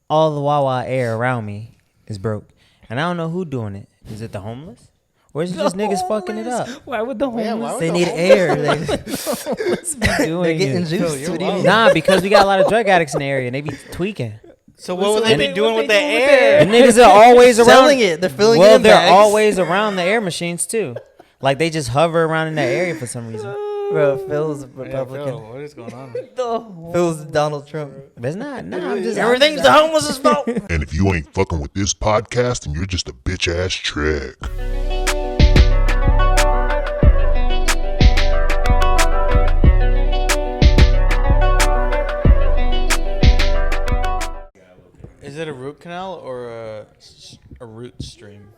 all the Wawa air around me is broke, and I don't know who doing it. Is it the homeless? Or is it just niggas fucking it up? Why would the homeless? They need air. They're getting juice. What do you mean? Nah, because we got a lot of drug addicts in the area, and they be tweaking. So what would they be doing with the air? The niggas are always around. Selling it. They're filling it in they're bags. always around the air machines, too. Like, they just hover around in that area for some reason. Bro, Phil's a Yeah, Republican. Phil, what is going on? Phil's Donald Trump. But it's not. Nah, I'm just... Everything's the homeless' fault. And if you ain't fucking with this podcast, then you're just a bitch ass trick. Is it a root canal or a root stream?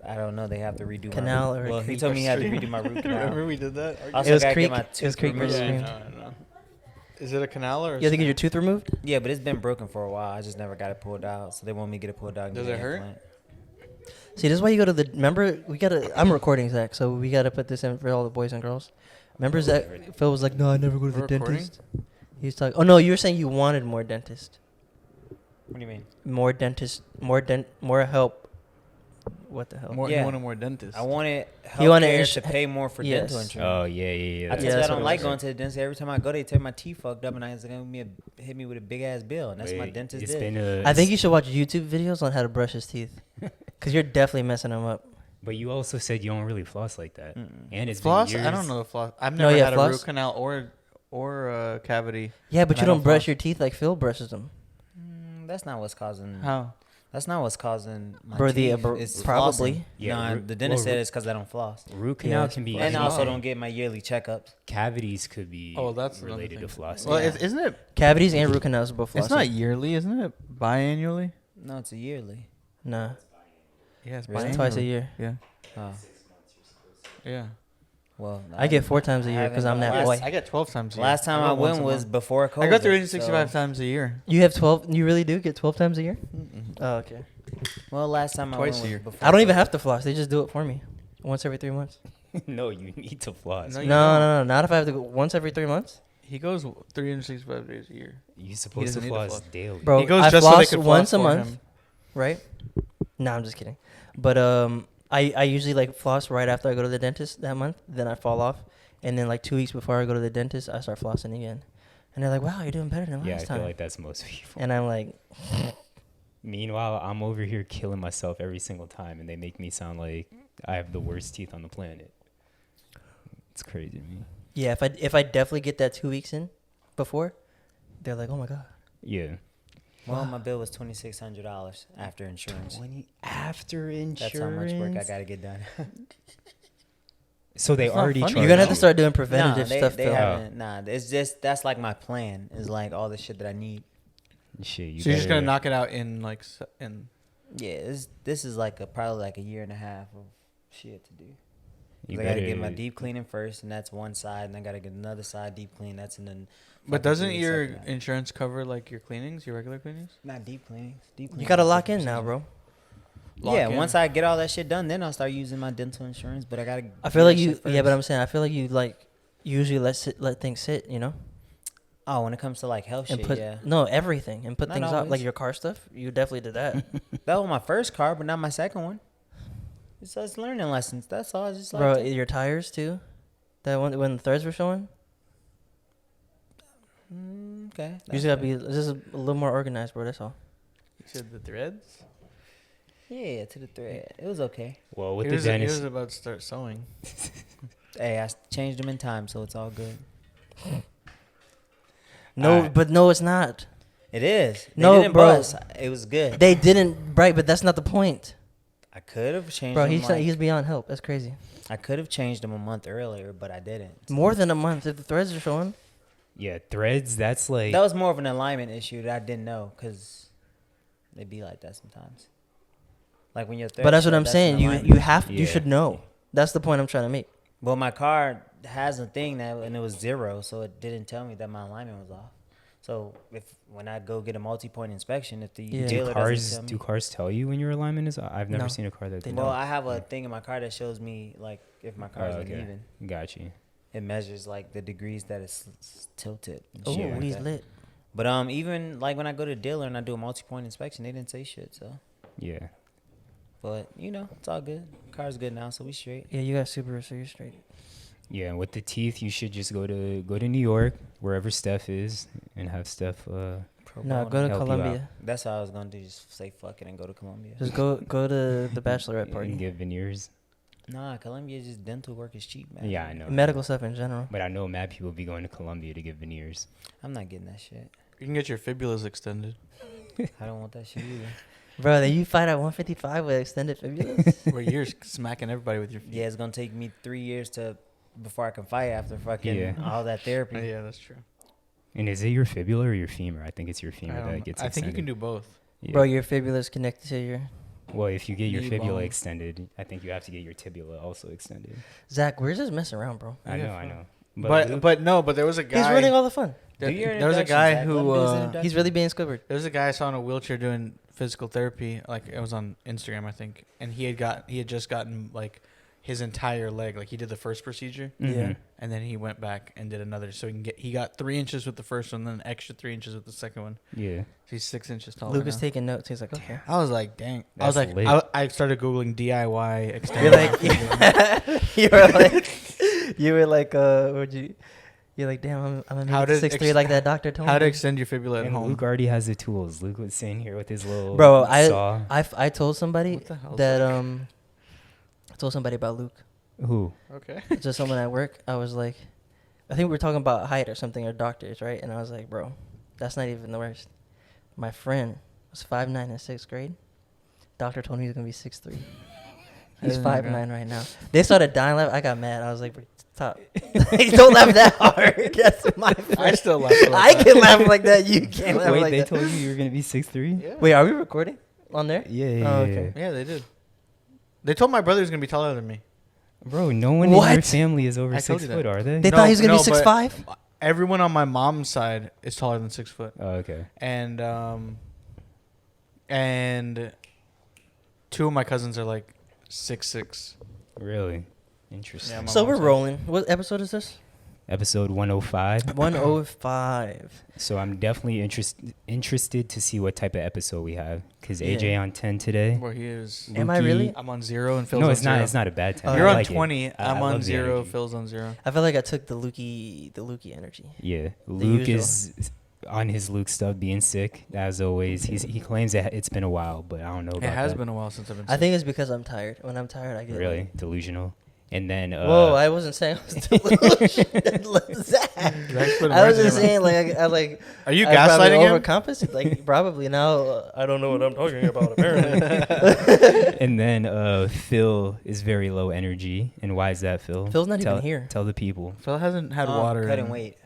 I don't know. They have to redo Canal my or root. Well, he creek told or me he had to stream. redo my root Remember canal. we did that? Also, It was gotta creek. get my It was tooth creek versus removed. stream. No. Is it a canal or? You have to get your tooth removed? Yeah, but it's been broken for a while. I just never got it pulled out. So they want me to get it pulled out. And Does get it hurt? implant. See, this is why you go to the. Remember, we gotta. I'm recording, Zach, so we gotta put this in for all the boys and girls. Remember, Zach? Phil was like, "No, I never go to the We're recording? dentist." He was talking. Oh no, you were saying you wanted more dentist, What do you mean? more dentist, more help. What the hell? More, Yeah. You wanted more dentist. I wanted He wanted healthcare to pay more for Yes. dental insurance. Oh yeah. I Yeah, told you that's I don't what like it going was. to the dentist. Every time I go, they tear my teeth fucked up, and I was gonna hit me with a big ass bill, and that's my Wait, dentist it's did. been a. I think you should watch YouTube videos on how to brush his teeth, cause you're definitely messing them up. But you also said you don't really floss like that, Mm-mm. and it's floss? been years. I don't know the floss. I've No, never yeah, had a floss. root canal or cavity. Yeah, but And you I don't don't brush floss. your teeth like Phil brushes them. That's not what's causing. How? That's not what's causing my Bro, teeth. bro, It's probably. flossing. Yeah, Nah, root- the dentist well, said root- it's because I don't floss, Root canal Yeah, can be. and I Floss. also don't get my yearly checkups. Cavities could be. Oh, that's another related to thing. flossing. Well, Yeah. isn't it? Cavities and root canals are both flossing. It's not yearly, isn't it? Biannually. No, it's a yearly. Nah, Yeah, it's Really? it's biannually. twice a year. Yeah. Oh, Yeah. well, I get 4 times a year because I'm that boy. I get 12 times a year. Last time I go once went a was month. before COVID. I go 365 so- times a year. You have 12. You really do get 12 times a year? Oh, okay. Well, last time I Twice went a was year. before I don't even COVID. have to floss. They just do it for me, once every 3 months. No, you need to floss. No, No, you no, don't. no, not if I have to go once every 3 months, He goes 365 days a year. You're supposed to doesn't need to floss floss. daily. bro. He goes I just so they floss could floss once a for month, him. right? Nah, I'm just kidding. But I usually like floss right after I go to the dentist that month. Then I fall off, and then like 2 weeks before I go to the dentist, I start flossing again. And they're like, "Wow, you're doing better than Yeah, I last feel time." like that's most people. And I'm like, Meanwhile, I'm over here killing myself every single time, and they make me sound like I have the worst teeth on the planet. It's crazy to me. "Yeah, if I definitely get that 2 weeks in before, they're like, oh my god." Yeah. Well, my bill was $2,600 after insurance. 20 after insurance. That's how much work I gotta get done. So they It's not already funny. charge You're gonna have to you. start doing Nah, preventative stuff. they Phil. haven't. Nah, it's just that's like my plan. Is like all the shit that I need. Shit, you So you're just gonna better- knock it out in like in. Yeah, this is like probably like a year and a half of shit to do. you I gotta get my better- deep cleaning first, and that's one side, and I gotta get another side deep clean. That's and then. But fucking doesn't 3 weeks your after that. insurance cover like your cleanings, your regular cleanings? Not deep cleanings. Deep You cleanings gotta is lock different in now, procedure. bro. Lock Yeah, in. once I get all that shit done, then I'll start using my dental insurance. But I gotta. I do feel like that you. shit Yeah, but first. I'm saying I feel like you like usually let things sit. You know. Oh, when it comes to like health And shit, put yeah. no everything and put Not things out like always. your car stuff. You definitely did that, That was my first car, but not my second one. It's just learning lessons. That's all. I just like bro. to- Your tires too. That one when the threads were showing. Okay. You just gotta be just a little more organized, bro. That's all. You said the threads. Yeah, to the thread. It was okay. Well, with He the was dentist, about to start sewing. Hey, I changed them in time, so it's all good. No, Alright. but no, it's not. It is. They No, didn't bro. bust. It was good. They didn't, right? But that's not the point, I could have changed bro. them. He's beyond help. That's crazy. I could have changed them a month earlier, but I didn't. More than a month if the threads are showing. yeah, threads. That's like That was more of an alignment issue that I didn't know, because they be like that sometimes. Like when you're. But that's what I'm saying. You have you Yeah. should know. That's the point I'm trying to make. Well, my car has a thing that, and it was 0, so it didn't tell me that my alignment was off. So when I go get a multi-point inspection, if the Yeah. dealer doesn't tell me, do cars tell you when your alignment is? I've never No, seen a car that. they did well, that. I have a thing in my car that shows me like if my car is okay. uneven. Got you. It measures like the degrees that it's tilted. and Oh, shit like he's that. lit. But even like when I go to the dealer and I do a multi-point inspection, they didn't say shit. So, Yeah. but it's all good. Car's good now, so we straight. Yeah, you got Subaru, so you're straight. Yeah, and with the teeth, you should just go to New York, wherever Steph is, and have Steph. Pro No, bono. go to help you out. Colombia. That's how I was gonna do. Just say fuck it and go to Colombia. Just go to the bachelorette And party. get veneers. Nah, Colombia just dental work is cheap, man. Yeah, I know. Medical stuff in general. But I know mad people be going to Colombia to get veneers. I'm not getting that shit. You can get your fibulas extended. I don't want that shit either. Bro, then you fight at 155 with extended fibulas? Where you're smacking everybody with your feet. Yeah, it's gonna take me 3 years before I can fight after fucking Yeah. all that therapy. Yeah, that's true. And is it your fibula or your femur? I think it's your I femur don't know. that gets I think extended. you can do both. Yeah. Bro, your fibula is connected to your... Well, if you get your Knee fibula bone. extended, I think you have to get your tibula also extended. Zach, we're just messing around, bro. I Yeah, know, I fine. know. But there was a guy. He's ruining all the fun. Do your There was a introduction, guy Zach. Let him who do his introduction. He's really being Squidward. there was a guy I saw in a wheelchair doing physical therapy. Like it was on Instagram, I think, and he had just gotten like his entire leg. Like he did the first procedure, Mhm. and then he went back and did another. So he got 3 inches with the first one, then an extra 3 inches with the second one. Yeah. So he's 6 inches taller. Luke is now. taking notes. He's like, okay. I was like, dang. I was That's like, lit. I started googling DIY You're extended. like, you're like, damn, I'm gonna How make it did 6'3" ex- like that doctor told How to me. extend your fibula at And home? Luke already has the tools. Luke was sitting here with his little Bro, saw. I told somebody What the hell is that that? I told somebody about Luke. Who? Okay. Just someone at work. I was like, I think we were talking about height or something or doctors, right? And I was like, bro, that's not even the worst. My friend was 5'9" in 6th grade. Doctor told me he was gonna be 6'3". He's Oh my 5'9" God. right now. They started dying laughing. I got mad. I was like, stop. Don't laugh that hard. That's my friend. I still laugh. I can laugh like that. You can't laugh Wait, like they that. told you you were gonna be 6'3"? Yeah. Wait, are we recording on there? Yeah, yeah, Oh, yeah, okay. yeah. Yeah, they did. They told my brother he was gonna be taller than me. Bro, no one in your What? family is over I told 6 you foot, that. are they? They thought he was gonna be but 6'5"? Everyone on my mom's side is taller than 6 foot, Oh, okay. and 2 of my cousins are like 6'6". Really? Interesting. Yeah, my So we're mom's side. rolling. What episode is this? Episode 105. 105. So I'm definitely interested to see what type of episode we have. Because Yeah. AJ on 10 today. Where he is. Am I really? I'm on 0 and Phil's No, on it's not. 0. It's not a bad 10. You're I on like it. 20. I I'm love on the 0. energy. Phil's on 0. I feel like I took the Lukey energy. Yeah, Luke usual. is on his Luke stuff, being sick as always. He claims that it's been a while, but I don't know about It has that. been a while since I've been. I think it's because I'm tired. When I'm tired, I get Really like- delusional. And then Whoa! I wasn't saying I was delusional. Zach. Zach's putting I was words in just your saying like I like. Are you I probably gaslighting him? overcompensate, like probably now. I don't know what I'm talking about. Apparently, and then Phil is very low energy. And why is that, Phil? Phil's not tell, even here. Tell the people. Phil hasn't had water. Couldn't in- wait.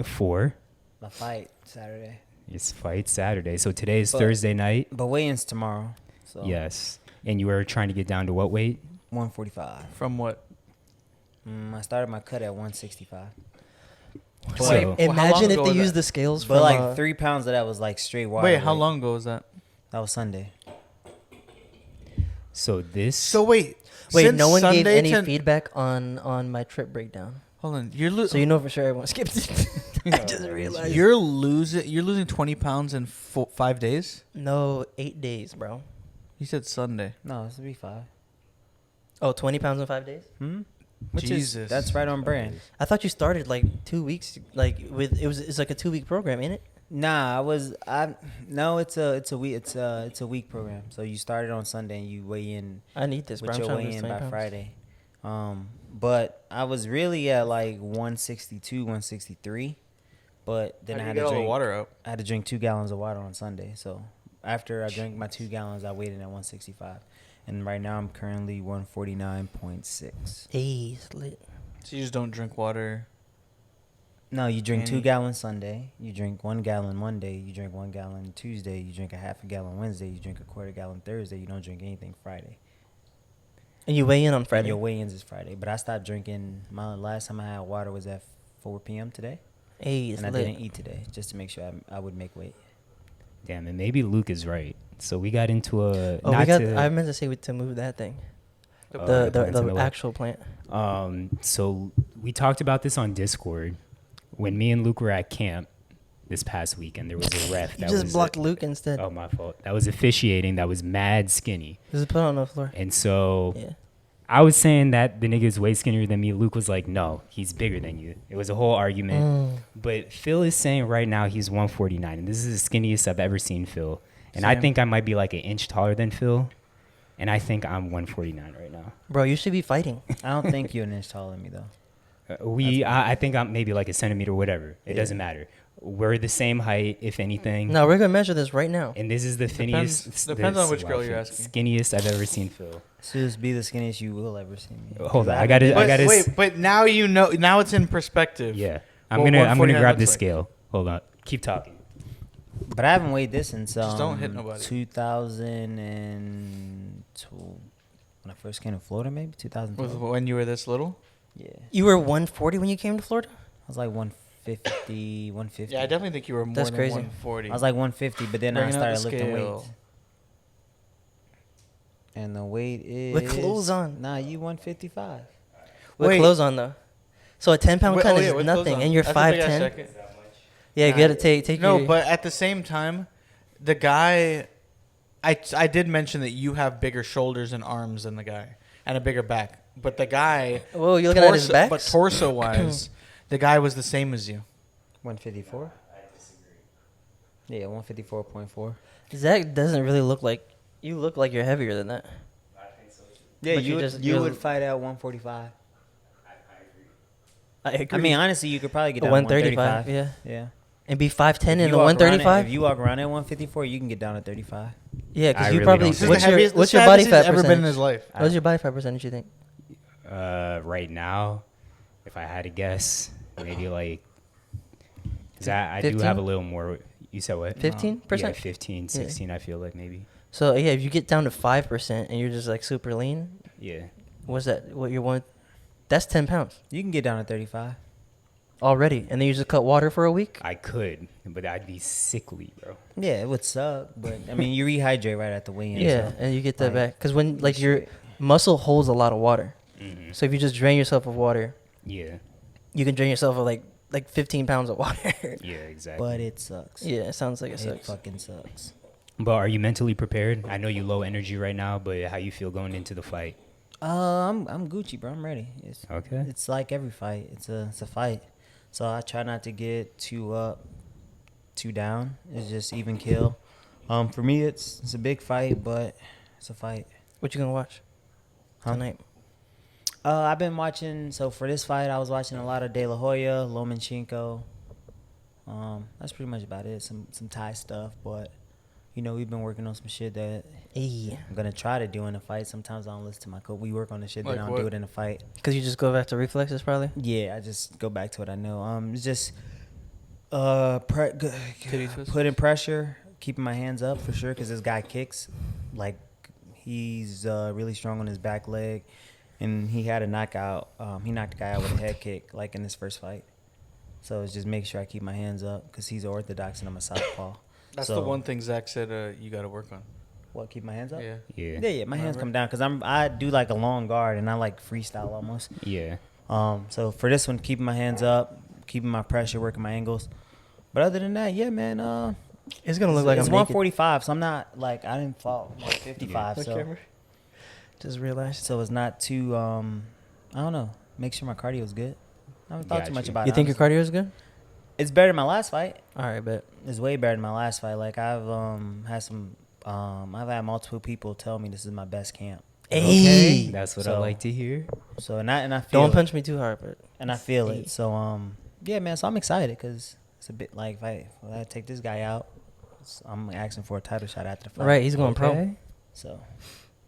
4. My fight Saturday, It's fight Saturday. So today is But- Thursday night. but weigh-ins tomorrow. So Yes. And you were trying to get down to what weight? 145. From what? I started my cut at 165. So- Wait, how long imagine if ago they was use that? the scales. But from, like 3 pounds of that was like straight water. Wait, how weight. long ago was that? That was Sunday. So this. So wait. Wait, since no one gave Sunday any to- feedback on my trip breakdown, Hold on, you're losing. so you know for sure everyone skipped it. I just realized. You're losing 20 pounds in 5 days. No, 8 days, bro. You said Sunday. No, this would be 5. Oh, 20 pounds in 5 days? Which Jesus. is that's right on brand. I thought you started like 2 weeks, like with it's like a 2 week program, ain't it? Nah, no, it's a week program. So you started on Sunday and you weigh in I need this, bro. with I'm your trying to weigh lose in 20 by pounds. Friday. But I was really at like 162, 163. But then I had to all the drink water out. I had to drink 2 gallons of water on Sunday. So after I drank my 2 gallons, I weighed in at 165. And right now I'm currently 149.6. Hey, it's lit. So you just don't drink water. No, you drink 2 Any- gallons Sunday. You drink 1 gallon Monday. You drink 1 gallon Tuesday. You drink a half a gallon Wednesday. You drink a quarter gallon Thursday. You don't drink anything Friday. And you weigh in on And Friday. your weigh-ins is Friday. But I stopped drinking. My last time I had water was at 4 p.m. today. Hey, it's And I lit. didn't eat today just to make sure I would make weight. Damn, and maybe Luke is right. So we got into a. Oh, not we got. to, I meant to say to move that thing. Oh, The plants in the way. actual plant. So we talked about this on Discord when me and Luke were at camp. this past weekend. There was a ref You that just was blocked Luke instead. oh, my fault. That was officiating. That was mad skinny. Just put it on the floor. And so Yeah. I was saying that the nigga is way skinnier than me. Luke was like, no, he's bigger than you. It was a whole argument. But Phil is saying right now he's 149, and this is the skinniest I've ever seen Phil. And I Same. think I might be like an inch taller than Phil, and I think I'm 149 right now. Bro, you should be fighting. I don't think you're an inch taller than me though. I think I'm maybe like a centimeter, whatever. It doesn't matter. We're the same height, if anything. No, we're gonna measure this right now. And this is the Depends on which girl you're asking. Skinniest I've ever seen Phil. Just be the skinniest you will ever see me. Hold on, I gotta. Wait, but now you know. Now it's in perspective. Yeah, I'm Well, gonna 149 grab the looks like. scale. Hold on, keep talking. But I haven't weighed this since Just don't hit nobody. 2002. When I first came to Florida, maybe 2012. When you were this little. Yeah, You were 140 when you came to Florida? I was like 150, 150. Yeah, I definitely think you were more That's than crazy. 140. I was like 150, but then I Bringing up started the lifting scale. weights. And the weight is... With clothes on. Nah, you 155. With Wait. clothes on though. So a 10-pound Wait, cut oh, yeah, is with clothes nothing, on. and you're I think I got 5'10". second. Yeah, you gotta take No, your, but at the same time, the guy, I did mention that you have bigger shoulders and arms than the guy, and a bigger back. But the guy, Whoa, you're looking at his back? but torso wise, the guy was the same as you. 154? I disagree. Yeah, 154.4. Zach doesn't really look like you. Look like you're heavier than that. Yeah, But you you're- would fight at 145. I agree. I mean, honestly, you could probably get down to 135, 135. yeah, Yeah. and be 5'10" If in you the walk around 135. If you walk around at 154, you can get down to 35. Yeah, I because you really probably. don't This is think the heaviest. What's this your is the body heaviest fat he's ever been in percentage? his life. What's your body fat percentage? You think? Right now, if I had to guess, maybe like, 'cause I do 15? have a little more. You said what? 15%. Yeah, 15, 16. I feel like maybe. So yeah, if you get down to 5% and you're just like super lean, Yeah. what's that? What you want? That's 10 pounds You can get down to 35. already, and then you just cut water for a week. I could, but I'd be sickly, bro. Yeah, it would suck, but I mean, you rehydrate right at the weigh-in. Yeah, so. and you get that like, back because when like your muscle holds a lot of water. Mm-hmm. So if you just drain yourself of water, Yeah. you can drain yourself of like 15 pounds of water. Yeah, exactly. But it sucks. Yeah, it sounds like it It sucks. fucking sucks. But are you mentally prepared? I know you low energy right now, but how you feel going into the fight? I'm Gucci, bro. I'm ready. It's Okay. It's like every fight. It's a fight. So I try not to get too up, too down. It's just even kill. For me, it's a big fight, but it's a fight. What you gonna watch tonight? I've been watching. So for this fight, I was watching a lot of De La Hoya, Lomachenko. That's pretty much about it. Some Thai stuff, but you know we've been working on some shit that Yeah, I'm gonna try to do in a fight. Sometimes I don't listen to my coach. We work on the shit that Like I don't what? do it in a fight. because you just go back to reflexes probably. Yeah, I just go back to what I know. It's just Titty twist? putting pressure, keeping my hands up for sure. Because this guy kicks, like he's really strong on his back leg, and he had a knockout. He knocked a guy out with a head kick, like in his first fight. So it's just make sure I keep my hands up because he's orthodox and I'm a southpaw. That's So- the one thing Zach said you got to work on. What? Keep my hands up? Yeah. Yeah. Yeah. My hands come down because I do like a long guard and I like freestyle almost. Yeah. So for this one, keeping my hands up, keeping my pressure, working my angles. But other than that, yeah, man. It's gonna look like it's I'm naked. 145, so I'm not like I didn't fall like 55, Look, so camera. Just realized. so it's not too. I don't know. Make sure my cardio is good. I haven't thought too Got much you. about You it. think your honestly. cardio is good? It's better than my last fight. All right, bet. It's way better than my last fight. Like I've had some. I've had multiple people tell me this is my best camp. Hey, That's what I So- like to hear. So and I feel don't it. punch me too hard, but And I feel Hey. it. So yeah, man. So I'm excited because it's a bit like if I take this guy out, I'm asking for a title shot after the fight. right, he's going pro. So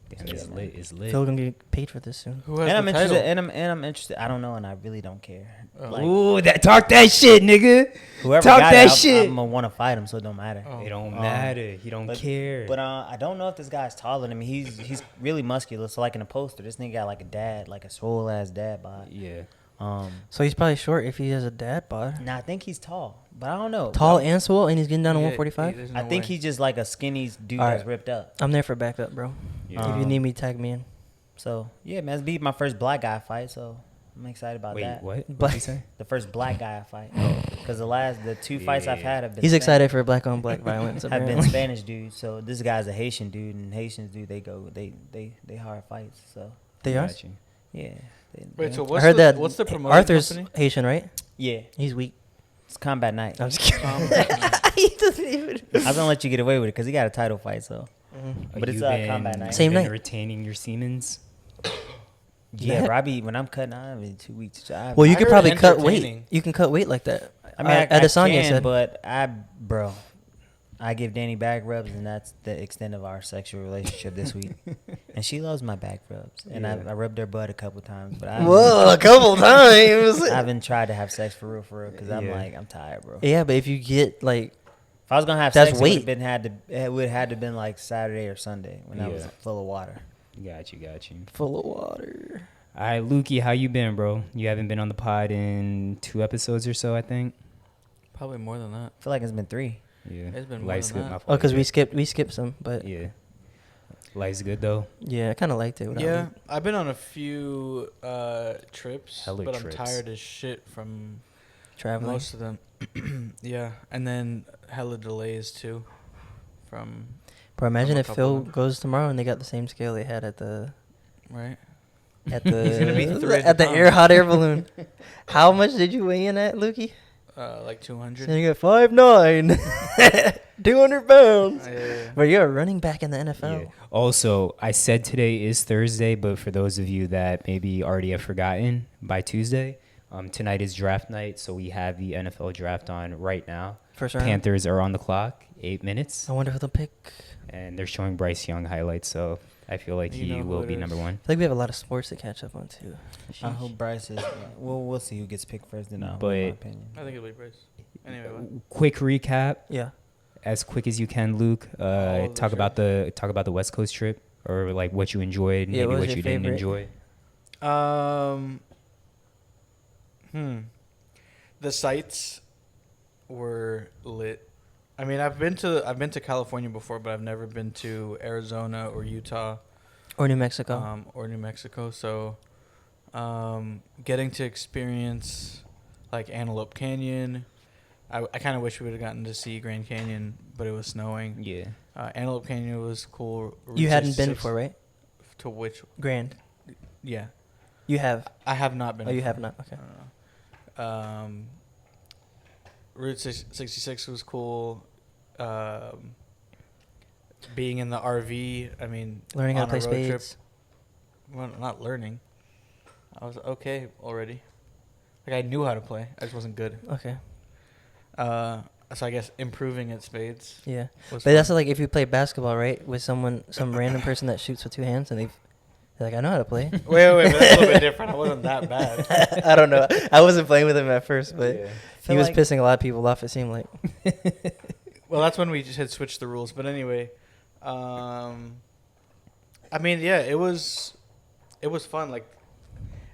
Damn, it's lit. It's lit. Phil gonna get paid for this soon. Who has and I'm the interested. title? And I'm interested. I don't know, and I really don't care. Like, Ooh, talk that shit, nigga. whoever talk got that it, shit. I'm gonna want to fight him, so it don't matter. Oh. It don't matter. He don't but- care. But I don't know if this guy's taller than me. He's really muscular. So like in the poster, this nigga got like a swole ass dad bod. yeah. So he's probably short if he has a dad bod. Nah, I think he's tall, but I don't know. Tall and swole, and he's getting down to Yeah, 145. there's I no think way. he's just like a skinny dude All that's right. ripped up. I'm there for backup, bro. Yeah. If you need me, tag me in. So yeah, man, it's be my first black guy fight. So I'm excited about Wait, that. what? What Black- did you say? The first black guy I fight. Because the two fights I've had have been. He's Spanish, excited for black on black violence. have been Apparently. Spanish dudes. So this guy's a Haitian dude, and Haitians do they hard fights. So They are. Got you. yeah. Wait, so I what's heard that what's the promoting Arthur's company? Haitian, right? yeah, He's weak. it's Combat Night. I'm just kidding. Um, He doesn't even. I was gonna let you get away with it because he got a title fight. So Mhm. But it's, You Combat Night. Same been night. retaining your Siemens. yeah, Yeah. bro, when I'm cutting, I'm in 2 weeks. Well, you I could heard probably cut entertaining. weight. You can cut weight like that. I mean, I Adesanya can, said. but I give Danny back rubs, and that's the extent of our sexual relationship this week. And she loves my back rubs, and Yeah. I rubbed her butt a couple times, but I Whoa, a couple times. I haven't tried to have sex for real, because I'm Yeah. like, I'm tired, bro. Yeah, but if you get like, If I was gonna have That's sex, weight. it would have had to been like Saturday or Sunday when I was Yeah. full of water. Got you. full of water. All right, Lukey, how you been, bro? You haven't been on the pod in 2 episodes or so, I think. Probably more than that. I feel like it's been 3. Yeah. It's been more Life's than good, that. my Oh, fault. because we skipped some, but Yeah. Life's good though. yeah, I kind of liked it. without Yeah, me. I've been on a few trips, Hella but trips. I'm tired as shit from Traveling. most of them. Yeah, and then hella delays too. From Bro, imagine from a if couple Phil of them. goes tomorrow and they got the same scale they had at the right. at the He's gonna be 300 at the pounds. hot air balloon. How much did you weigh in at, Lukey? Like 200. So you got 5'9", 200 pounds. Yeah. But you're a running back in the NFL. Yeah. Also, I said today is Thursday, but for those of you that maybe already have forgotten, by Tuesday, tonight is draft night, so we have the NFL draft on right now. First round. Panthers are on the clock, 8 minutes, I wonder who they'll pick. and they're showing Bryce Young highlights, so I feel like You he know who will it be is. number one. I feel like we have a lot of sports to catch up on too. I hope Bryce is. We'll see who gets picked first. Then I'll But- my opinion. I think it'll be Bryce. Anyway, what? Quick recap, Yeah. as quick as you can, Luke. All of the Talk about the West Coast trip, or like what you enjoyed, Yeah, maybe what was what your you didn't favorite? enjoy. The sites were lit. I mean, I've been to California before, but I've never been to Arizona or Utah, Or New Mexico. or New Mexico. So, getting to experience like Antelope Canyon. I kind of wish we would have gotten to see Grand Canyon, but it was snowing. Yeah. Antelope Canyon was cool. You Route hadn't been 66 before, right? To which? Grand. Yeah, You have. I have not been. Oh, you before. have not. Okay. Route 66 was cool. Being in the RV, I mean, Learning how on to a play road trip- spades. well, not learning. I was okay already. Like I knew how to play. I just wasn't good. Okay. So I guess improving at spades. Yeah. Was But that's fun. like if you play basketball, right, with some random person that shoots with 2 hands, and they're like, I know how to play. Wait, but that's a little bit different. I wasn't that bad. I don't know. I wasn't playing with him at first, but Yeah. he Feel was like- pissing a lot of people off. It seemed like. Well, that's when we just had switched the rules. But anyway, I mean, yeah, it was fun. Like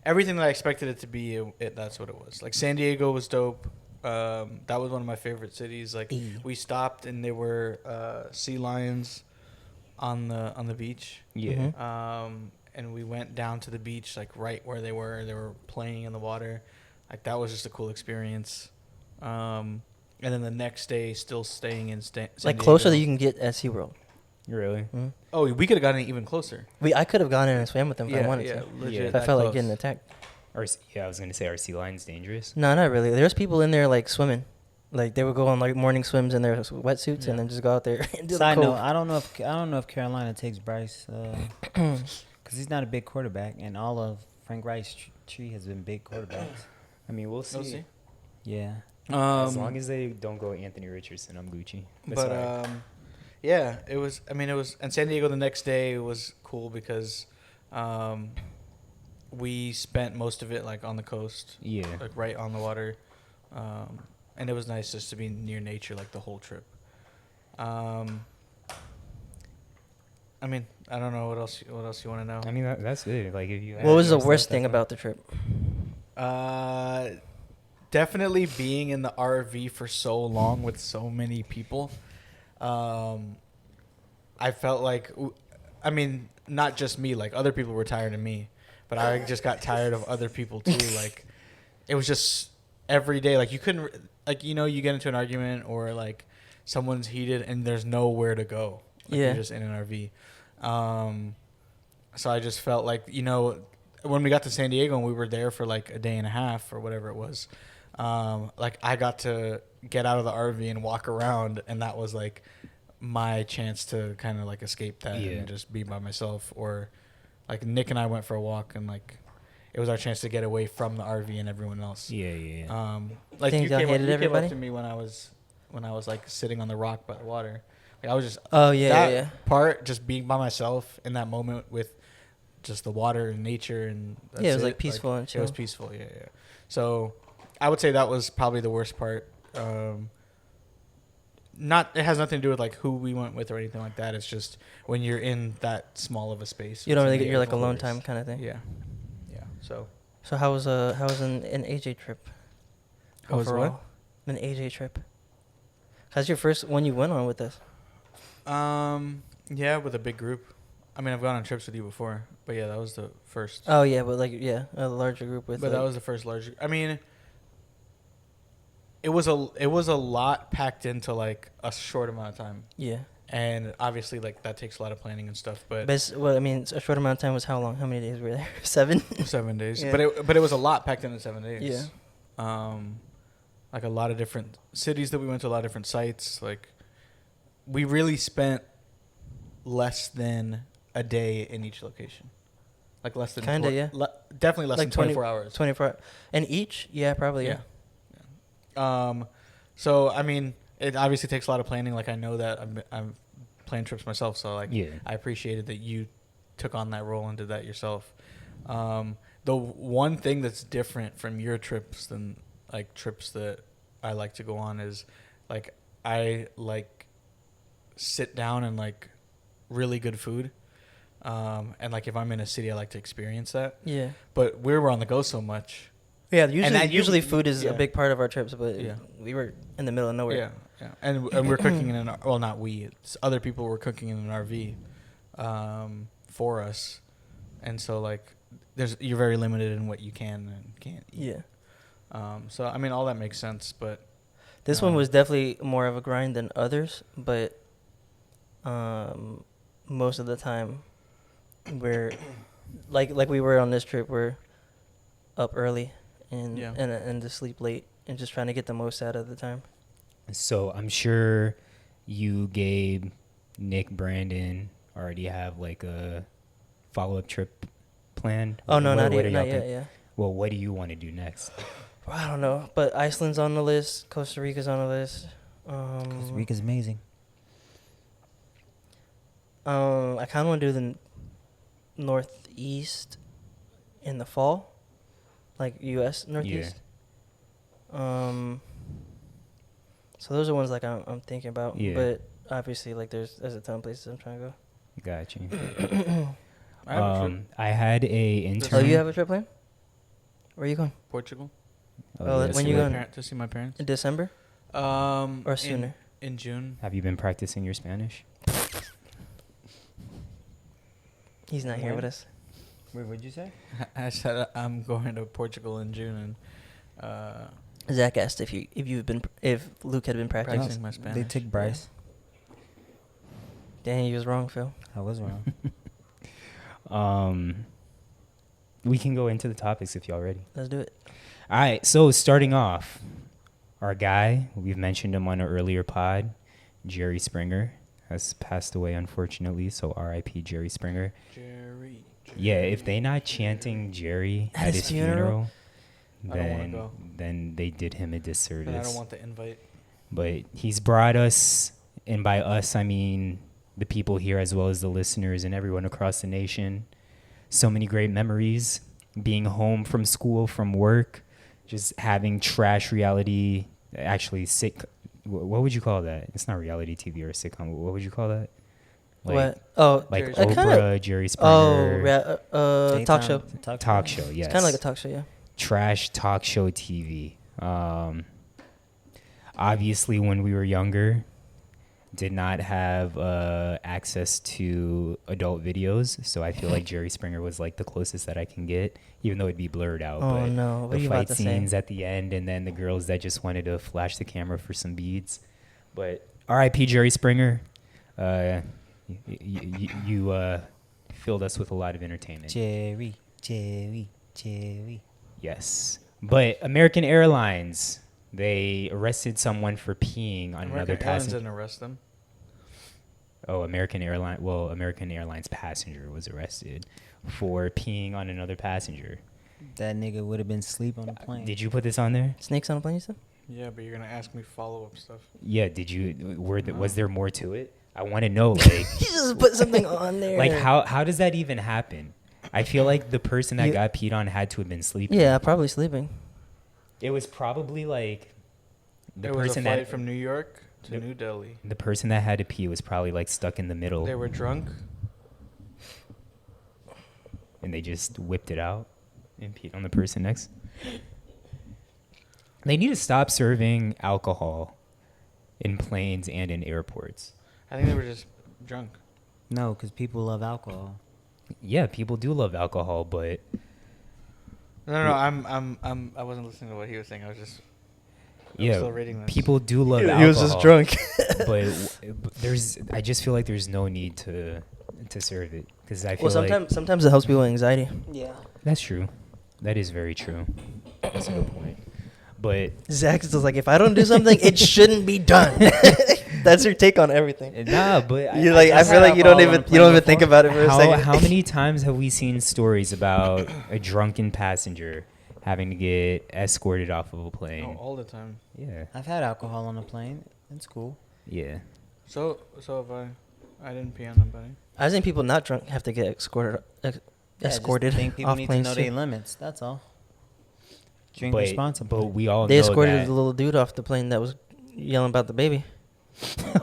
everything that I expected it to be, that's what it was. Like San Diego was dope. That was one of my favorite cities. Like we stopped and there were sea lions on the beach. Yeah. Mhm. And we went down to the beach, like right where they were. They were playing in the water. Like that was just a cool experience. And then the next day, still staying in San Like closer Diego. than you can get at SeaWorld. Really? Mhm. Oh, we could have gotten even closer. I could have gone in and swam with them if I wanted to. legit. If I that felt like close. getting attacked. I was gonna say, are sea lions dangerous? No, not really. There's people in there like swimming. Like they would go on like morning swims in their wetsuits Yeah. and then just go out there and do the Side note: cove. I don't know if Carolina takes Bryce because he's not a big quarterback, and all of Frank Reich's tree has been big quarterbacks. I mean, we'll see. We'll see. Yeah. As long as they don't go Anthony Richardson, I'm Gucci. That's But all right. yeah, it was. I mean, it was. And San Diego the next day was cool because we spent most of it like on the coast, Yeah. like right on the water, and it was nice just to be near nature like the whole trip. I mean, I don't know what else you want to know. I mean, that's it. Like, if you. What was the had worst stuff, thing that's about the trip? Definitely being in the RV for so long with so many people. I felt like, I mean, not just me, like other people were tired of me, but I just got tired of other people too. Like, it was just every day. Like, you couldn't, like, you get into an argument or like someone's heated and there's nowhere to go. Like, Yeah. you're just in an RV. So I just felt like, when we got to San Diego and we were there for like a day and a half or whatever it was, like I got to get out of the RV and walk around, and that was like my chance to kind of like escape that and just be by myself. Or like Nick and I went for a walk, and like it was our chance to get away from the RV and everyone else. Yeah. Like Think you y'all came, hated you came everybody? up to me when I was like sitting on the rock by the water. Like I was just that part, just being by myself in that moment with just the water and nature, and that's Yeah, it was like peaceful and chill. It was peaceful, yeah. So I would say that was probably the worst part. It has nothing to do with like who we went with or anything like that. It's just when you're in that small of a space, You don't really it's get your like amazing. alone time kind of thing. Yeah. So So how was an AJ trip? How was what? Overall? An AJ trip. How's your first one you went on with us? yeah, with a big group. I mean, I've gone on trips with you before, but yeah, that was the first. Oh yeah, but like a larger group with. But that was the first larger. I mean, it was a lot packed into like a short amount of time. Yeah. And obviously, like that takes a lot of planning and stuff. But Well, I mean, a short amount of time was how long? How many days were there? 7. 7 days. Yeah. But it was a lot packed into 7 days. Yeah. Like a lot of different cities that we went to, a lot of different sites. Like, we really spent less than a day in each location. Like less than Kinda, yeah. Definitely less Like than 24 hours. 24. And each? Yeah, probably. Yeah. So I mean, it obviously takes a lot of planning. Like I know that I'm planning trips myself, so like I appreciated that you took on that role and did that yourself. The one thing that's different from your trips than like trips that I like to go on is like I like sit down and like really good food. And like if I'm in a city, I like to experience that. Yeah. But we were on the go so much. Yeah, that usually food is yeah. a big part of our trips, but Yeah. we were in the middle of nowhere. Yeah. And we're cooking in an well, not we. It's other people were cooking in an RV for us, and so like you're very limited in what you can and can't eat. Yeah. So I mean, all that makes sense, but This one was definitely more of a grind than others, but most of the time we're like we were on this trip, we're up early and to sleep late and just trying to get the most out of the time. So I'm sure you, Gabe, Nick, Brandon already have like a follow-up trip planned. Oh no, not what are yet. y'all Yeah. Well, what do you want to do next? I don't know, but Iceland's on the list. Costa Rica's on the list. Costa Rica's amazing. I kind of want to do the Northeast in the fall, like U.S. Northeast. So those are ones like I'm thinking about. Yeah. But obviously, like there's a ton of places I'm trying to go. Got you. I have a trip. I had a intern. Oh, you have a trip planned? Where are you going? Portugal. Oh, when you going? To see my parents. In December? Or In- sooner? In June. Have you been practicing your Spanish? He's not here When? with us. Wait, what'd you say? I said I'm going to Portugal in June, and Zach asked if Luke had been practicing. practicing my Spanish. They took Bryce. Dang, you was wrong, Phil. I was wrong. We can go into the topics if y'all ready. Let's do it. All right, so starting off, our guy, we've mentioned him on an earlier pod, Jerry Springer, has passed away, unfortunately, so R.I.P. Jerry Springer. Jerry. Yeah, if they not chanting Jerry At at his his funeral, I don't wanna go. then they did him a And I disservice. don't want the invite. But he's brought us, and by us, I mean the people here as well as the listeners and everyone across the nation, so many great memories, being home from school, from work, just having trash reality, actually what would you call that? It's not reality TV or a sitcom. What would you call that? What? Oh, Like Jerry Oprah, Jerry Springer. talk show. Talk show, yes. It's kind of like a talk show, yeah. Trash talk show TV. Obviously, when we were younger, did not have access to adult videos, so I feel like Jerry Springer was like the closest that I can get, even though it'd be blurred out. Oh, but no. What are the you about fight to say? scenes at the end, and then the girls that just wanted to flash the camera for some beads. But R.I.P. Jerry Springer. You filled us with a lot of entertainment. Jerry. Yes. But American Airlines, they arrested someone for peeing on another American Airlines passenger. didn't arrest them. Oh, American Airlines passenger was arrested for peeing on another passenger. That nigga would have been asleep on the plane. Did you put this on there? Snakes on a plane, you said? Yeah, but you're gonna ask me follow-up stuff. Yeah, did you was there more to it? I want to know, like You just put something on there. like how does that even happen? I feel like the person that You- got peed on had to have been sleeping. Yeah, probably sleeping. It was probably like the There was a person flight that from New York to New Delhi. the person that had to pee was probably like stuck in the middle, They were drunk. and they just whipped it out and peed on the person next. They need to stop serving alcohol in planes and in airports. I think they were just drunk. No, because people love alcohol. Yeah, people do love alcohol, but No, I wasn't listening to what he was saying. I was yeah, still reading this. people do love alcohol. He was just drunk. but I just feel like there's no need to serve it because I feel Well, sometimes it helps people with anxiety. Yeah. that's true. That is very true. That's a good point. But Zach is just like, if I don't do something, it shouldn't be done. That's your take on everything. nah, but You like, I just feel had like you don't alcohol on even a you don't even plane think about it for a second. how many times have we seen stories about a drunken passenger having to get escorted off of a Oh, plane? all the time. Yeah, I've had alcohol on the plane. It's cool. yeah. So if I didn't pee on nobody. I've seen people not drunk have to get escorted I think people off need to planes know too. their limits. That's all. Drink But responsibly. we all They know escorted that. the little dude off the plane that was yelling about the baby.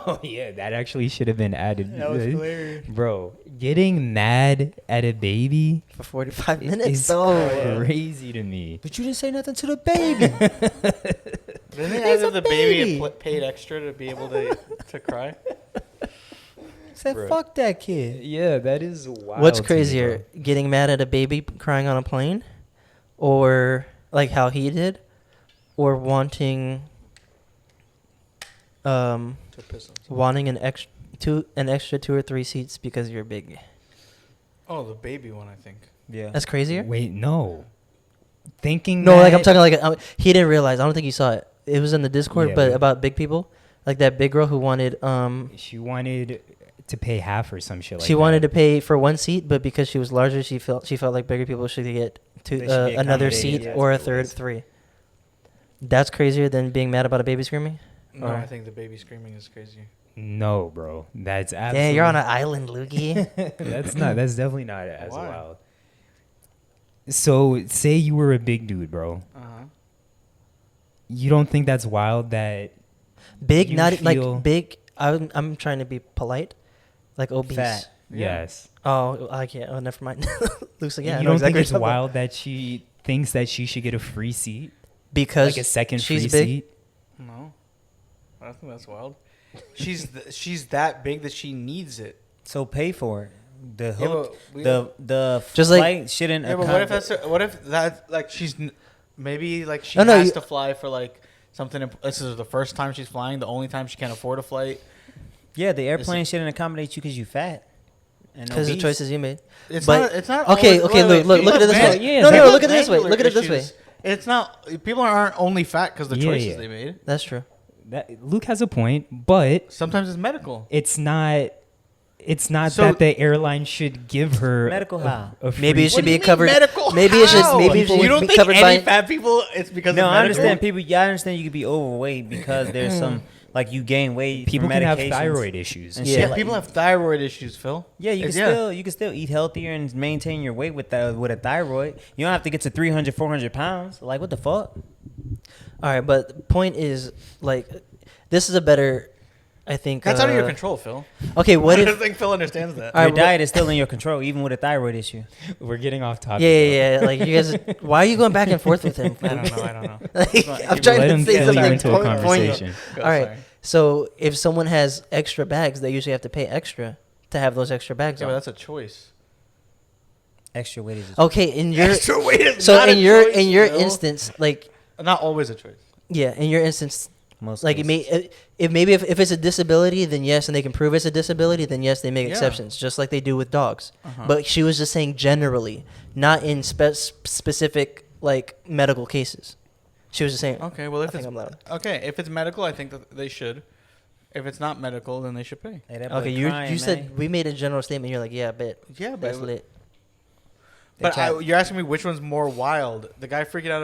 Oh yeah, that actually should have been added. That was hilarious. Bro, getting mad at a baby For 45 minutes. is though. crazy to me. But you didn't say nothing to the baby. Didn't they He's ask a if the baby baby. had paid extra to be able to cry? Said, Bro. fuck that kid. Yeah, that is wild. What's to me, crazier, bro. getting mad at a baby crying on a plane, or like how he did, or wanting To piss on someone. wanting an extra 2 or 3 seats because you're big? Oh, the baby one, I think. Yeah. That's crazier. Wait, no. Thinking No, that, like I'm talking like he didn't realize. I don't think he saw it. It was in the Discord, Yeah, but we- about big people, like that big girl who wanted she wanted to pay half or some shit like she that. wanted to pay for 1 seat, but because she was larger, she felt like bigger people should get They should be another accommodated, seat yeah. or a That's what it third was. 3. That's crazier than being mad about a baby screaming. No, Or- I think the baby screaming is crazy. No, bro. That's absolutely. Yeah, you're on an island, Lukey. That's definitely not as Why? wild. So, say you were a big dude, bro. Uh-huh. You don't think that's wild that Big, You not feel- like big. I'm trying to be polite, like obese. Fat. Yeah. yes. Oh, I can't. Oh, never mind. Luke's like, yeah, I you know don't exactly think it's what you're talking about. wild that she thinks that she should get a free seat? because Like a second she's free big. seat? No, I don't think that's wild. She's that big that she needs it. So pay for it. The Yeah, hook, but we- the Just like- flight shouldn't. Yeah, but what if that like maybe like she No, has you- to fly for like something. This is the first time she's flying. The only time she can't afford a flight. Yeah, the airplane shouldn't accommodate you because you fat. And Because of the obese. choices you made. It's But- not. It's not. okay, always- okay, wait, look at it this people way. have Yeah, no, people look at it this way. glandular Look at it this way. issues. It's not. People aren't only fat because the Yeah, choices yeah. they made. That's true. Luke has a point, but Sometimes it's medical. it's not. It's not So- that the airline should give her Medical how? a free Maybe it should What do you be mean covered. medical? Maybe it should. How? Maybe it should You don't be think covered any by. fat people? It's because No, of I medical? understand people. Yeah, I understand you could be overweight because there's some like you gain weight. people from can have medications thyroid issues. and Yeah. shit Yeah, like- people have thyroid issues, Phil. Yeah, you can Yeah. still eat healthier and maintain your weight with a thyroid. You don't have to get to 300, 400 pounds. Like what the fuck? All right, but the point is, like, this is a better. I think That's out of your control, Phil. Okay, what I don't if? think Phil understands that. All Your right, diet is still in your control, even with a thyroid issue. We're getting off topic. Yeah, though. yeah, yeah. Like you guys, why are you going back and forth with him? I don't know. Like, I'm Let trying Let to him say fill you something into a point. conversation. Go, All right. sorry. So if someone has extra bags, they usually have to pay extra to have those extra bags Yeah, on. but that's a choice. Extra weight is Okay, in your Extra weight is so not in a your choice, in your Phil. instance, like Not always a choice. yeah, in your instance, most like cases. if it's a disability, then yes, and they can prove it's a disability, then yes, they make Yeah. exceptions, just like they do with dogs. Uh-huh. But she was just saying generally, not in specific like medical cases. She was just saying. Okay, well, I if think it's I'm loud. okay, if it's medical, I think that they should. If it's not medical, then they should pay. Hey, that boy Okay, you crying, said man. we made a general statement. You're like, yeah, I bet. Yeah, That's lit. They But try- you're asking me which one's more wild? The guy freaking out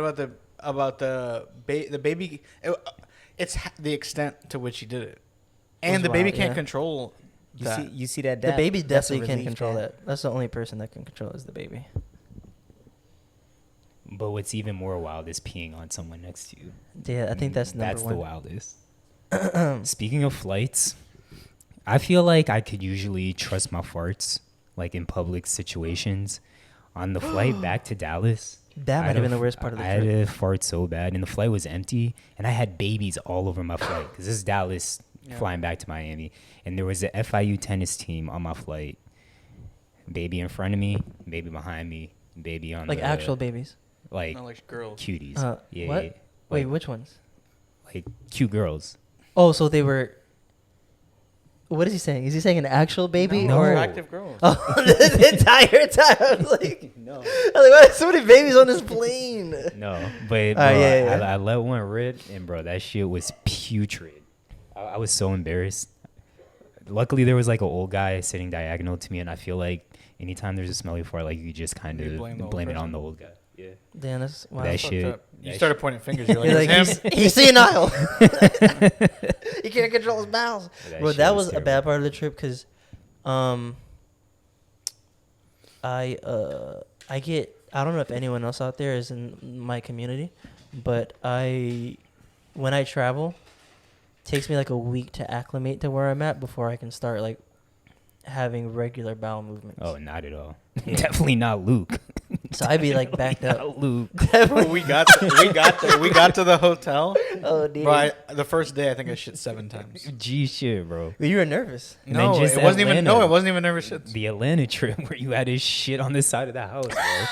about the baby. It's the extent to which he did it, and Was the baby wild, can't yeah. control that. you see that The dap? baby That's a definitely can relief control dap. that. That's the only person that can control is the baby. But what's even more wild is peeing on someone next to you. Yeah, I think that's number That's one. the wildest. Speaking of flights, I feel like I could usually trust my farts, like in public situations. On the flight back to Dallas, That I might had have been a the worst part of the I trip. had to fart so bad, and the flight was empty, and I had babies all over my flight because this is Dallas flying back to Miami, and there was a FIU tennis team on my flight. Baby in front of me, baby behind me, baby on Like the actual babies. like Not like girls. cuties. Yeah, What? yeah, Wait, like, which ones? like cute girls. Oh, so they were. What is he saying? Is he saying an actual baby No. or? Attractive girls. Oh, the entire time I was like, No. I was like, why are so many babies on this plane? No, but bro, yeah. I let one rip, and bro, that shit was putrid. I was so embarrassed. Luckily, there was like an old guy sitting diagonal to me, and I feel like anytime there's a smelly fart, like you just kind You of blame blame, the old it on person. the old guy. Yeah, Damn, that's wow. that Fucked shit. up. You that started shit- pointing fingers. You're like, You're like, "It's him." he's senile. He can't control his bowels. That Bro, shit that was was a terrible. bad part of the trip because, I don't know if anyone else out there is in my community, but when I travel, it takes me like a week to acclimate to where I'm at before I can start like having regular bowel movements. Oh, not at all. Yeah. Definitely not Luke. So I'd be like backed up. Not Luke. we got to the hotel. Oh, dude. Bro, the first day I think I shit 7 times. G shit, bro. You were nervous. And then No, just it wasn't even. Atlanta. No, it wasn't even nervous shit. The Atlanta trip where you had his shit on the side of the house, bro.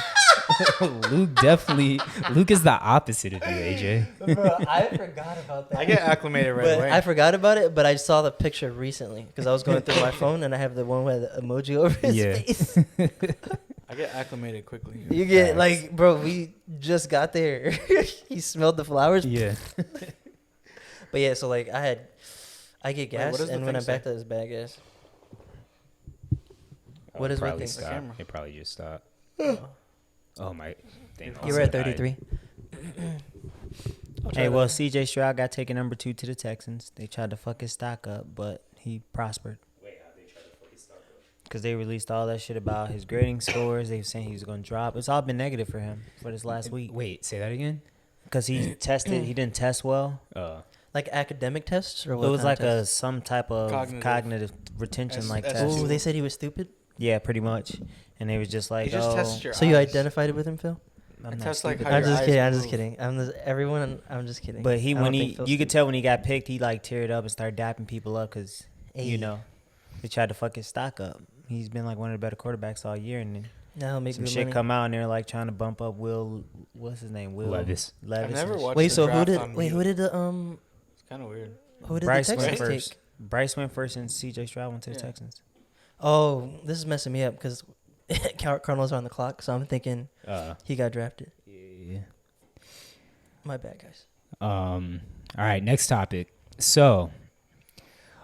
Luke is the opposite of you, AJ. Bro, I forgot about that. I get acclimated right But away. I forgot about it, but I saw the picture recently because I was going through my phone and I have the one with the emoji over his Yeah. face. I get acclimated quickly. You get Facts. like, bro, we just got there. He smelled the flowers. Yeah. But yeah, so like I get gas, what does the and when thing I'm back to this bad gas. What is what probably thing? stop. camera. It probably just stopped. Oh my thing. You were also at died. 33. Hey, well, C.J. Stroud got taken number 2 to the Texans. They tried to fuck his stock up, but he prospered. Wait, how they tried to fuck his stock up? Because they released all that shit about his grading scores. They were saying he was going to drop. It's all been negative for him for this last week. Wait, say that again. Because he didn't test well. Like academic tests or It what? was kind like of tests? some type of Cognitive. cognitive retention S- like S- test. Oh, they said he was stupid. Yeah, pretty much. And they was just like, He just oh, tests your So you eyes. identified it with him, Phil? I'm It not tests, like, stupid. how I'm your just eyes kidding. I'm just move. kidding. I'm just kidding. But I don't when think Phil's you could stupid. tell when he got picked, he like teared up and started dapping people up because, Hey. you know, they tried to fuck his stock up. He's been like one of the better quarterbacks all year. And then Now he'll make some good shit money. come out and they're like trying to bump up what's his name? Will Levis. I've never and watched Wait, the so who draft did? on Wait, who mute. did the It's kind of weird. Who did Bryce the went Texans first. take? Bryce went first and C.J. Stroud went to the Yeah. Texans. Oh, this is messing me up because Cardinals are on the clock, so I'm thinking he got drafted. Yeah. My bad, guys. All right, next topic. So,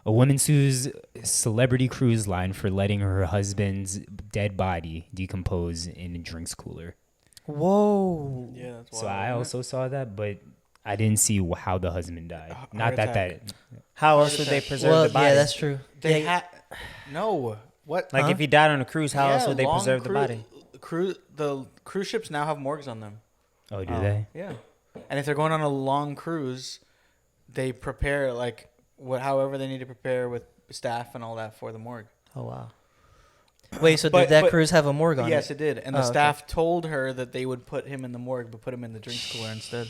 a woman sues Celebrity Cruiseline for letting her husband's dead body decompose in a drinks cooler. Whoa. Yeah, that's So wild, I isn't it? also saw that, but I didn't see how the husband died. Heart Not that attack. How Heart else would they attack. preserve Well, the body? yeah, that's true. They Yeah, had no. What? Like Huh? if he died on a cruise, how else Yeah, would they long preserve the body? The cruise ships now have morgues on them. Oh, do Oh. they? Yeah, and if they're going on a long cruise, they prepare like however they need to prepare with staff and all that for the morgue. Oh wow. Wait, so But- did that but- cruise have a morgue on Yes, it? it did, and Oh, the okay. staff told her that they would put him in the morgue, but put him in the drinks cooler instead.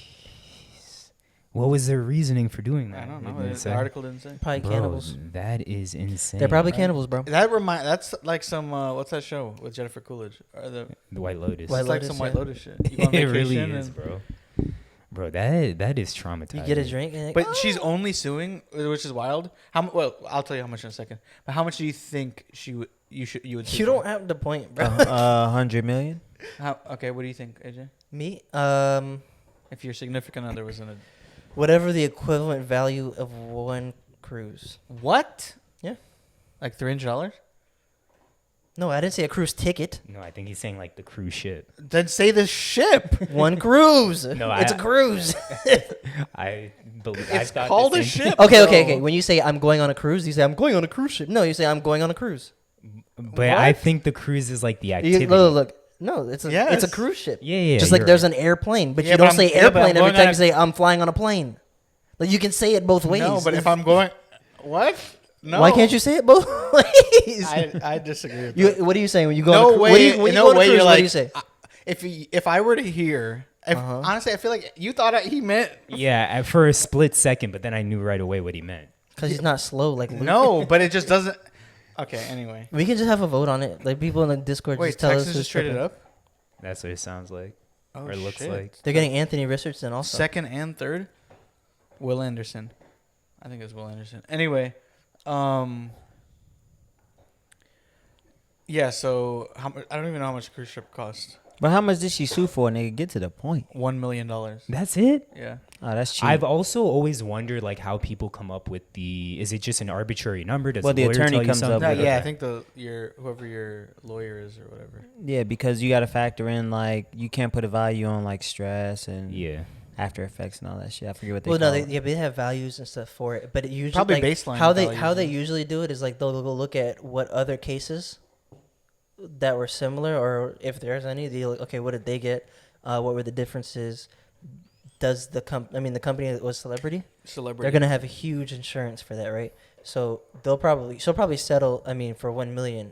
What was their reasoning for doing that? I don't It know. didn't The say. article didn't say. Probably Bro, cannibals. that is insane. They're probably Right. cannibals, bro. That's like some what's that show with Jennifer Coolidge? Or the The White Lotus. White it's like Lotus, some White yeah. Lotus shit. You go on It really vacation is, and- bro. Bro, that is traumatizing. You get a drink and But she's only suing, which is wild. Well, I'll tell you how much in a second. But how much do you think you would sue you for? don't have the point, bro. 100 million. Okay, what do you think, AJ? Me, If your significant other was in a whatever the equivalent value of one cruise. what? Yeah. Like $300? No, I didn't say a cruise ticket. No, I think he's saying like the cruise ship. Then say the ship. One cruise. No, it's a cruise. I believe It's I thought called the a same- ship. Okay. bro. When you say I'm going on a cruise, you say I'm going on a cruise ship. No, you say I'm going on a cruise. But I What? think the cruise is like the You, activity. look. No, it's a Yes. cruise ship. Yeah, Just like you're there's right. an airplane, but Yeah, you but don't I'm- say yeah, but I'm airplane every going time on you a- say I'm flying on a plane. Like you can say it both ways. No, but if I'm going, what? No. Why can't you say it both ways? I disagree. With that. What are you saying when you go No on a cruise? way. When you No go on a way. cruise, You're what like, do you say? if I were to hear, Uh-huh. honestly, I feel like you thought he meant Yeah, for a split second, but then I knew right away what he meant. Because he's not slow like Luke. no, but it just doesn't. Okay. Anyway, We can just have a vote on it. Like people in the Discord wait. just tell us Texas who's just traded tripping. up. That's what it sounds like, Oh, or looks shit. like. They're getting Anthony Richardson also. Second and third. Will Anderson. I think it's Will Anderson. Anyway, yeah. So I don't even know how much a cruise ship costs. But how much did she sue for, nigga? Get to the point. $1 million. That's it. Yeah. Oh, that's cheap. I've also always wondered like how people come up with the. Is it just an arbitrary number? Does Well, the lawyer attorney tell you comes up something? with No, yeah. Okay. I think whoever your lawyer is or whatever. Yeah, because you got to factor in like you can't put a value on like stress and Yeah. after effects and all that shit. I forget what they Well, call no, it. they have values and stuff for it, but it usually Probably like, baseline how they values, yeah. usually do it is like they'll go look at what other cases that were similar, or if there's any, they look, okay, what did they get? What were the differences? Does the the company that was Celebrity? Celebrity. They're gonna have a huge insurance for that, right? So she'll probably settle. I mean, for $1 million,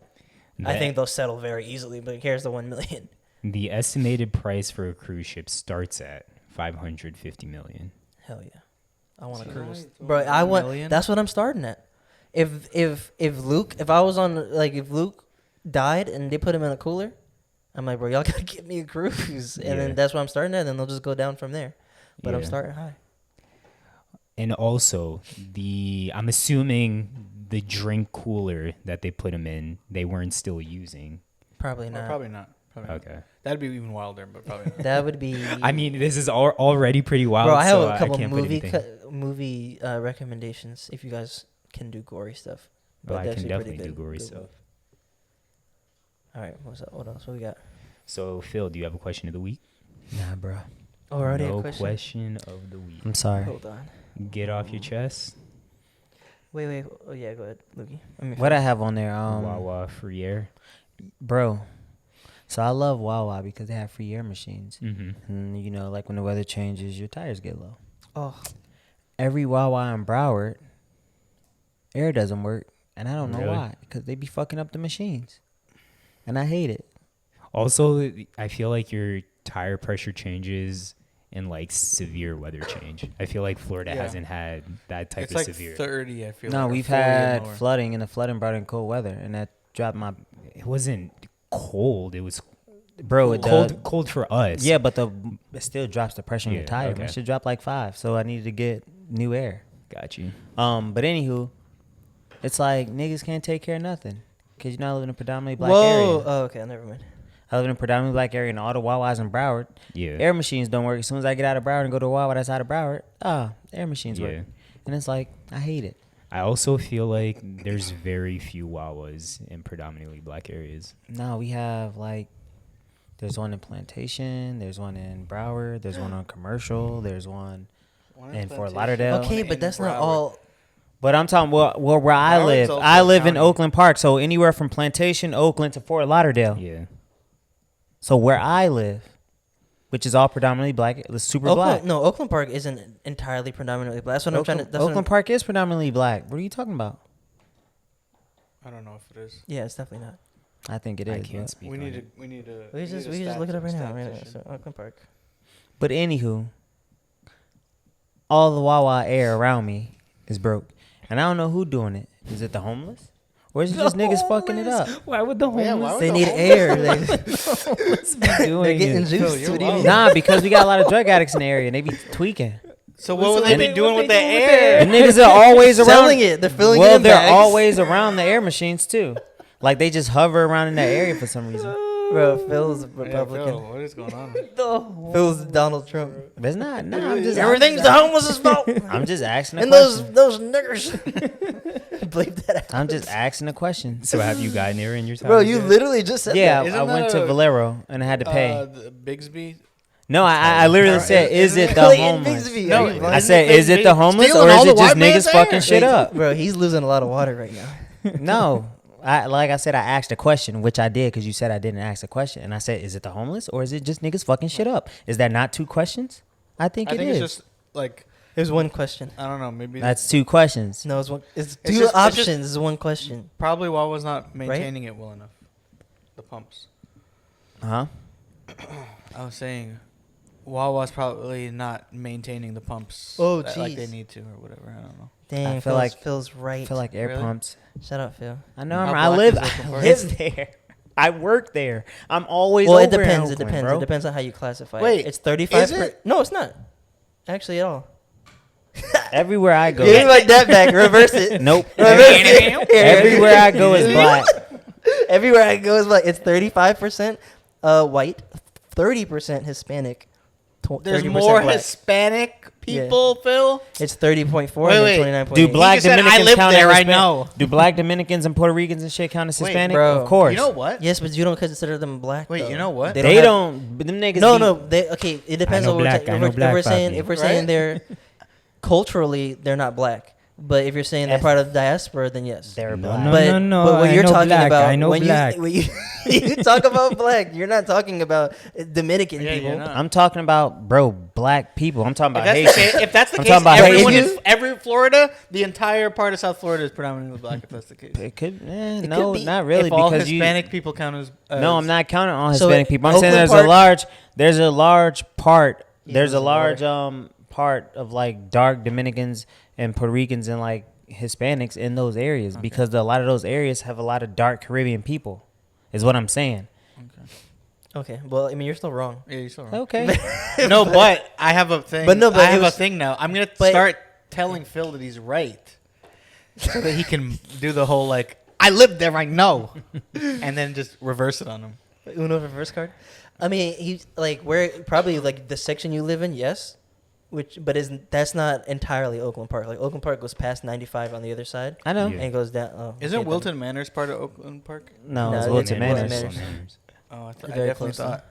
I The- think they'll settle very easily. But here's the $1 million. The estimated price for a cruise ship starts at $550 million. Hell yeah, I want a See, cruise, right, bro. $1 I want. million? That's what I'm starting at. If I was on like if Luke died and they put him in a cooler, I'm like, bro, y'all gotta get me a cruise, and Yeah. then that's what I'm starting at. And then they'll just go down from there. But I'm Yeah. starting high. And also, I'm assuming the drink cooler that they put him in, they weren't still using. Probably Or not. probably not. Probably not. Okay. That'd be even wilder, but probably not. That would be. I mean, this is already pretty wild. bro, I have so a couple can't put movie anything. movie recommendations if you guys can do gory stuff. But I That's can actually pretty definitely do good. gory Good stuff. one. All right, what's up? What else? What we got? So, Phil, do you have a question of the week? Nah, bro. Oh, already no a question. of the week. I'm sorry. Hold on. Get off your chest. Wait. Oh yeah, go ahead, Lukey. What I have on there, Wawa free air. bro. So I love Wawa because they have free air machines, Mm-hmm. and you know, like when the weather changes, your tires get low. Oh, Every Wawa in Broward, air doesn't work, and I don't know Really? why. Because they be fucking up the machines, and I hate it. Also, I feel like your tire pressure changes in like severe weather change. I feel like Florida Yeah. hasn't had that type It's of like severe. 30, I feel No, like. or we've 40 and had lower. flooding, and the flooding brought in cold weather, and that dropped my. It wasn't cold. It was Bro, it does. cold for us. Yeah, but it still drops the pressure on your Yeah, tire. okay. It should drop like 5, so I needed to get new air. Got you. But anywho, it's like niggas can't take care of nothing because you're not living in a predominantly black whoa. area. Oh, okay, never mind. I live in a predominantly black area, and all the Wawas in Broward, Yeah. air machines don't work. As soon as I get out of Broward and go to a Wawa that's out of Broward, air machines work. Yeah. And it's like, I hate it. I also feel like there's very few Wawas in predominantly black areas. No, we have like, there's one in Plantation, there's one in Broward, there's one on Commercial, there's one in Fort Lauderdale. Okay, but that's not all. But I'm talking where I Broward's live. also I a live in county. Oakland Park, so anywhere from Plantation, Oakland to Fort Lauderdale. Yeah. So where I live, which is all predominantly black, it's super black. No, Oakland Park isn't entirely predominantly black. That's what I'm trying to. That's what Oakland Park is predominantly black. What are you talking about? I don't know if it is. Yeah, it's definitely not. I think it is. I can't but- speak We on need it. to. We need to. We just look it up right now. Right now. So Oakland Park. But anywho, all the Wawa air around me is broke, and I don't know who doing it. Is it the homeless, or is it just niggas fucking it up? Why would the Well, yeah, why homeless would They the need homeless- air. be doing They're getting it? juice. Phil, you're What do you wild. mean? Nah, because we got a lot of drug addicts in the area, and they be tweaking. So what would they be what doing they with the doing with air? The niggas are always around. Selling it. They're filling it Well, in they're bags. always around the air machines too. Like they just hover around in that area for some reason. Bro, Phil's a Yeah, Republican. Phil, what is going on? Phil's Donald Trump. But it's not. Nah, I'm just. Everything's the homeless' fault. I'm just asking a And question. those niggers. Bleep that out. I'm just asking a question. So have you gotten there in your time? Bro, you yet? literally just said Yeah, that. Isn't I went that to a- Valero and I had to pay. The Bigsby. No, I literally said, "Is it the Clayton homeless?" Bigsby. No, Are you I lying? said, "Is it the homeless Stealing or all is the it just white man's niggas fucking air. shit up?" Bro, he's losing a lot of water right now. No, like I said, I asked a question, which I did because you said I didn't ask a question, and I said, "Is it the homeless or is it just niggas fucking shit up?" Is that not two questions? I think I it think is. it's just like There's one question. I don't know. Maybe That's two questions. No, it's one. It's It's two just- it's options. just- It's one question. probably Wawa's not maintaining it well enough. The pumps. Huh? I was saying, Wawa's probably not maintaining the pumps. Oh, like they jeez. need to or whatever. I don't know. Dang, feel like- Phil's right. I feel like air Really? pumps. Shout out, Phil. I know. How I black live. is Oakland I Park? live there. I work there. I'm always. Well, it over in depends. It Oakland, depends. bro. It depends on how you classify Wait, it. It's 35. is it? No, it's not. Actually, at all. Everywhere I go. Give me my that back. Reverse it. Nope. Reverse it. Everywhere I go is black. Everywhere I go is like it's 35% white, 30% Hispanic. There's 30% more black. Hispanic people, Phil. It's 30.4 Wait, and wait. 29.8. Do black just said, Dominicans "I live count there, as I Hispanic? know." Do black Dominicans and Puerto Ricans and shit count as Wait, Hispanic? bro. Of course. You know what? Yes, but you don't consider them black. Wait, though. you know what? They have- don't. But them niggas. No, be- no. They okay. It depends know on what black, I know if black, we're saying. Papi. If we're saying Right? they're culturally they're not black, but if you're saying they're part of the diaspora, then yes. They're No, black. no, But, no. but what I you're know talking black, about, I know when black. You, when you talk about black, you're not talking about Dominican Yeah, people. you're not. I'm talking about, bro, black people. I'm talking If about that's, the Haitians. case, if that's the I'm case, talking about everyone Haitians. in every Florida, the entire part of South Florida is predominantly black. If that's the case, It could. It No, could be. not really. if all Because Hispanic people count as No, I'm not counting all So Hispanic people. I'm saying Oakland there's a large part. He There's a lives in large Florida. part of like dark Dominicans and Puerto Ricans and like Hispanics in those areas because a lot of those areas have a lot of dark Caribbean people. Is what I'm saying. Okay, well, I mean, you're still wrong. Yeah, you're so wrong. Okay. No, but I have a thing. But no, but I it have was- a thing now. I'm gonna but- start telling Phil that he's right, so that he can do the whole like I lived there, I know, and then just reverse it on him. Uno reverse card. I mean, he's like where probably like the section you live in, yes, that's not entirely Oakland Park. Like Oakland Park goes past 95 on the other side, I know. Yeah. and it goes down. Oh, Isn't okay, then- Wilton Manors part of Oakland Park? No, No, it's it's Wilton Wilton Manors. Manors. Oh, I Very definitely close thought.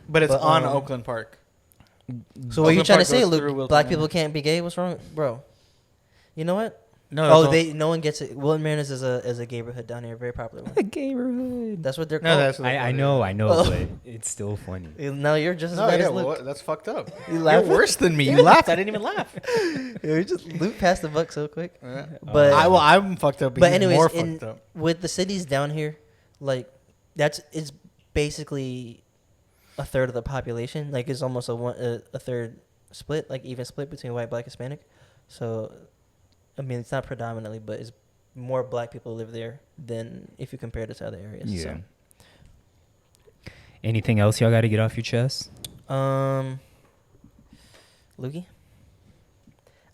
But it's But, on um, Oakland Park. So what are you Oakland trying to Park say, goes through Luke? Wilton Black Manors. people can't be gay? What's wrong, bro? You know what? No, No one gets it. Wilton Manors is a neighborhood down here, very popular one. A neighborhood. That's what they're No, called. that's what I know, Oh. but it's still funny. No, you're just as No, bad yeah, as Luke. well, that's fucked up. You You're laughing? worse than me. You laughed. I didn't even laugh. You just Luke passed the buck so quick. Yeah. But I'm fucked up. but he's anyways, more in, fucked up. with the cities down here, like it's basically a third of the population. Like it's almost a third split, like even split between white, black, Hispanic. So, I mean, it's not predominantly, but it's more black people live there than if you compare it to other areas. Yeah. Anything else y'all got to get off your chest? So, Lukey,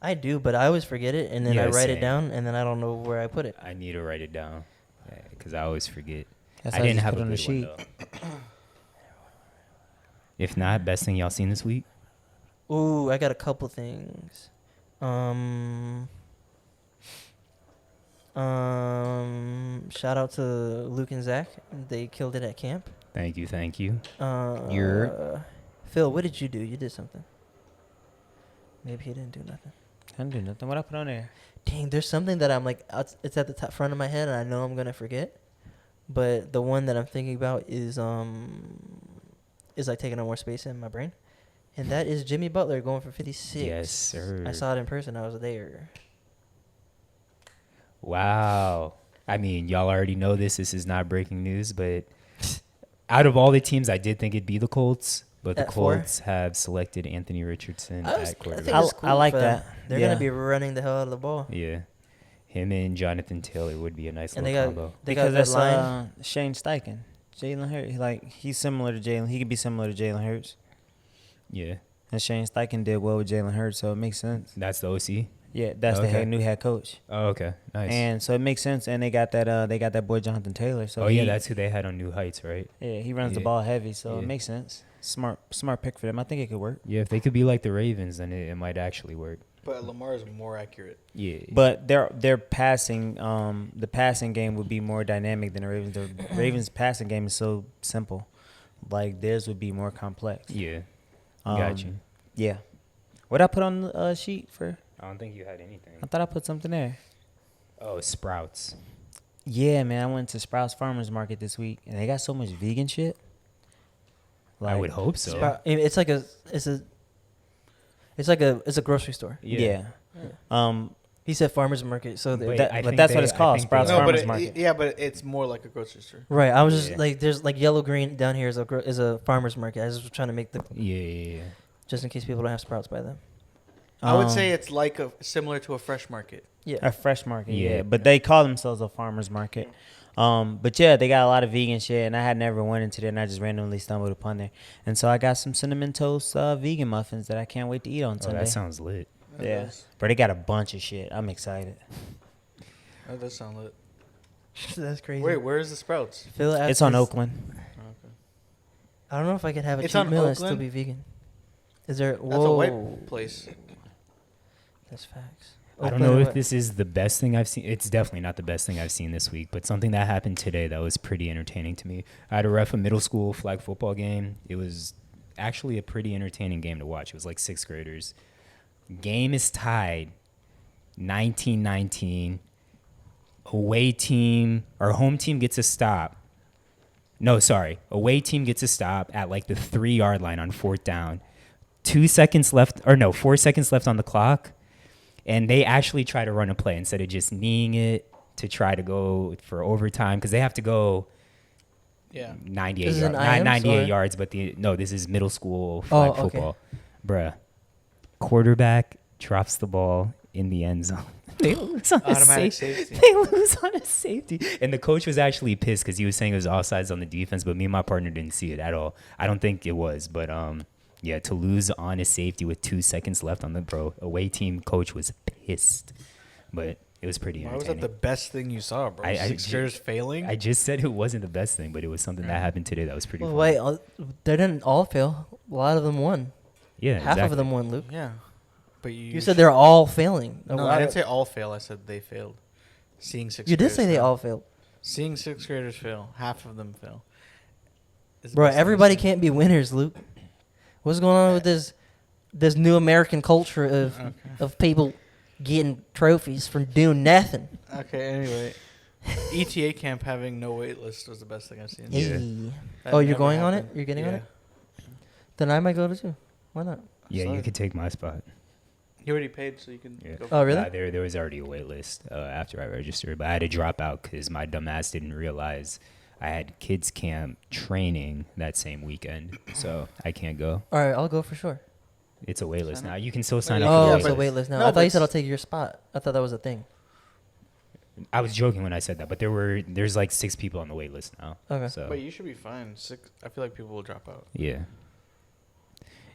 I do, but I always forget it, and then I Yeah, write it same. down, and then I don't know where I put it. I need to write it down because I always forget. That's I how didn't just have put a on the good one, sheet. though. If not, best thing y'all seen this week? Ooh, I got a couple things. Shout out to Luke and Zach. They killed it at camp. Thank you, thank you. Phil, what did you do? You did something. Maybe he didn't do nothing. I didn't do nothing. What I put on there? Dang, there's something that I'm like, it's at the top front of my head, and I know I'm gonna forget. But the one that I'm thinking about is like taking up more space in my brain, and that is Jimmy Butler going for 56. Yes, sir. I saw it in person. I was there. Wow. I mean, y'all already know this. This is not breaking news, but out of all the teams, I did think it'd be the Colts. but the At 4? Colts have selected Anthony Richardson I at think quarterback. it's cool I like for them. that. They're Yeah. gonna be running the hell out of the ball. Yeah, him and Jonathan Taylor would be a nice And little they combo. got Because that that's line. Shane Steichen. Jalen Hurts. Like, he's similar to Jalen. He could be similar to Jalen Hurts. Yeah, And Shane Steichen did well with Jalen Hurts, so it makes sense. that's the OC. Yeah, that's Okay. the new head coach. Oh, okay, nice. And so it makes sense. And they got that boy Jonathan Taylor. So oh yeah, that's who they had on New Heights, right? yeah, he runs the Yeah. ball heavy, so Yeah. it makes sense. Smart pick for them. I think it could work. Yeah, if they could be like the Ravens, then it might actually work. But Lamar is more accurate. Yeah, But their passing, the passing game would be more dynamic than the Ravens. The Ravens' passing game is so simple. Like, theirs would be more complex. yeah, got Um, you. Yeah. What I put on the sheet for? I don't think you had anything. I thought I put something there. Oh, Sprouts. Yeah, man. I went to Sprouts Farmers Market this week, and they got so much vegan shit. I would hope so. It's like a grocery store. Yeah. Yeah. He said farmers market, so But That- I but think that's what it's I called, think Sprouts they- No, but Farmers Market. but it's more like a grocery store. right. I was just Yeah. like, there's like yellow green down here is a farmers market. I was just trying to make the Yeah. just in case people don't have Sprouts by them. I would say it's like similar to a fresh market. Yeah. a fresh market. Yeah. Yeah, but they call themselves a farmers market. But yeah, they got a lot of vegan shit, and I had never went into there, and I just randomly stumbled upon there, and so I got some cinnamon toast vegan muffins that I can't wait to eat on Oh, Sunday. that sounds lit. Yeah, but they got a bunch of shit. I'm excited. That does sound lit. That's crazy. Wait, where is the Sprouts? Phil It's on asked- Oakland. Okay. I don't know if I could have a It's cheat on meal and still Oakland? be vegan. Is there? That's Whoa. a white place. That's facts. I don't Oakland know or if what? this is the best thing I've seen. It's definitely not the best thing I've seen this week, but something that happened today that was pretty entertaining to me. I had to ref a middle school flag football game. It was actually a pretty entertaining game to watch. It was like 6th graders. Game is tied 19-19. Away team or home team gets a stop. No, sorry. Away team gets a stop at like the 3-yard line on 4th down. 4 seconds left on the clock. And they actually try to run a play instead of just kneeing it to try to go for overtime because they have to go Yeah. 98 This is yards. an IMs 98 or- yards, but this is middle school flag okay. football. Bruh. Quarterback drops the ball in the end zone. They lose on a Automatic safety. safety. They lose on a safety. And the coach was actually pissed because he was saying it was offsides on the defense, but me and my partner didn't see it at all. I don't think it was, but yeah, to lose on a safety with 2 seconds left on the away team coach was pissed. But it was pretty Why was entertaining. that the best thing you saw, bro? I- 6 years failing? I just said it wasn't the best thing, but it was something that happened today that was pretty Well, funny. wait, they didn't all fail. A lot of them won. Yeah, Half exactly. of them won, Luke. Yeah. But You said they're all failing. No, I didn't say all fail. I said they failed. Seeing 6 You did graders say they fail. all failed. Seeing 6th graders fail. Half of them fail. Is the Bro, best thing everybody I've seen. can't be winners, Luke. What's going on with this new American culture of Okay. of people getting trophies from doing nothing? Okay, anyway. ETA camp having no wait list was the best thing I've seen. Yeah. Hey. That Oh, you're never going on it? happened. You're getting on Yeah. it? Then I might go to too. Why not? Yeah, you Sorry. could take my spot. You already paid, so you can Yeah. go. Oh, really? There was already a wait list after I registered, but I had to drop out because my dumb ass didn't realize I had kids camp training that same weekend, so I can't go. All right, I'll go for sure. It's a wait list Sign now. up. You can still sign yeah, up Oh, for yeah, the it's wait a wait list. list now. No, I thought you but said I'll take your spot. I thought that was a thing. I was joking when I said that, but there's like 6 people on the wait list now. Okay. So But you should be fine. I feel like people will drop out. yeah,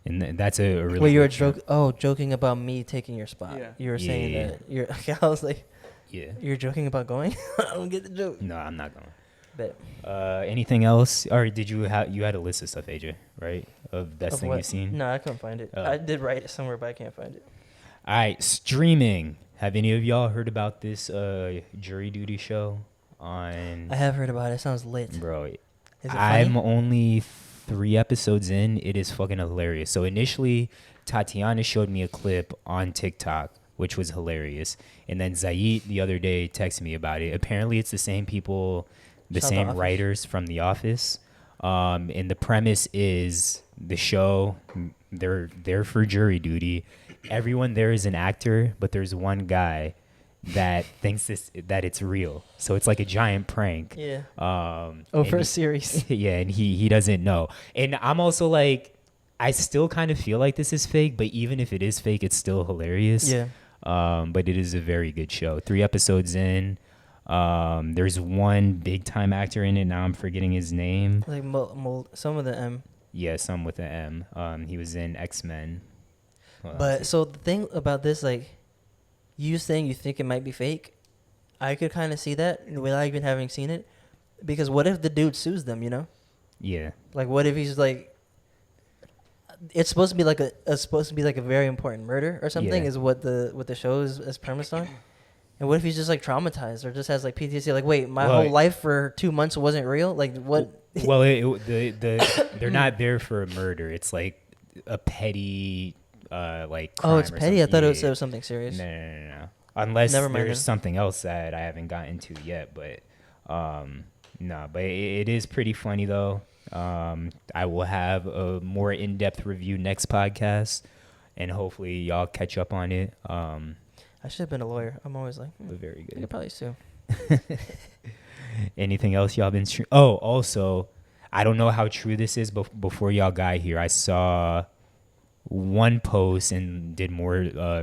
and that's a really. Wait, you were good show. joking about me taking your spot. Yeah. You were saying Yeah. that you're. I was like, Yeah. you're joking about going. I don't get the joke. No, I'm not going. Bet. Anything else? Or did you had a list of stuff, AJ? Right? Of best Of thing what? you've seen. No, I couldn't find it. Oh. I did write it somewhere, but I can't find it. All right, streaming. Have any of y'all heard about this jury duty show on? I have heard about it. It sounds lit. Bro, Is it funny? I'm only 3 episodes in. It is fucking hilarious. So initially, Tatiana showed me a clip on TikTok, which was hilarious. And then Zayit the other day texted me about it. Apparently, it's the same people, the Shout out same The Office. writers from The Office. And the premise is the show, they're there for jury duty. Everyone there is an actor, but there's one guy that thinks that it's real. So it's like a giant prank. Yeah. And Oh, for a he- series. yeah, and he doesn't know. And I'm also like, I still kind of feel like this is fake, but even if it is fake, it's still hilarious. Yeah. But it is a very good show. 3 episodes in. There's one big time actor in it. Now I'm forgetting his name. Like some of the M. Yeah, some with an M. He was in X-Men. But so the thing about this, like, you saying you think it might be fake, I could kind of see that without even having seen it. Because what if the dude sues them, you know? Yeah. Like, what if he's like, it's supposed to be like a very important murder or something, Yeah. is what the show is premised on. And what if he's just like traumatized or just has like PTSD? Like, wait, my Well, whole life for 2 months wasn't real. Like, what? Well, they're not there for a murder. It's like a petty, like. Oh, it's crime or petty. I something. thought Yeah. it was something serious. No. Unless Never mind there's then. something else that I haven't gotten to yet, but no. But it is pretty funny though. I will have a more in-depth review next podcast, and hopefully y'all catch up on it. I should have been a lawyer. I'm always like, But very you good. could probably sue. Anything else y'all been? Oh, also, I don't know how true this is, but before y'all got here, I saw one post and did more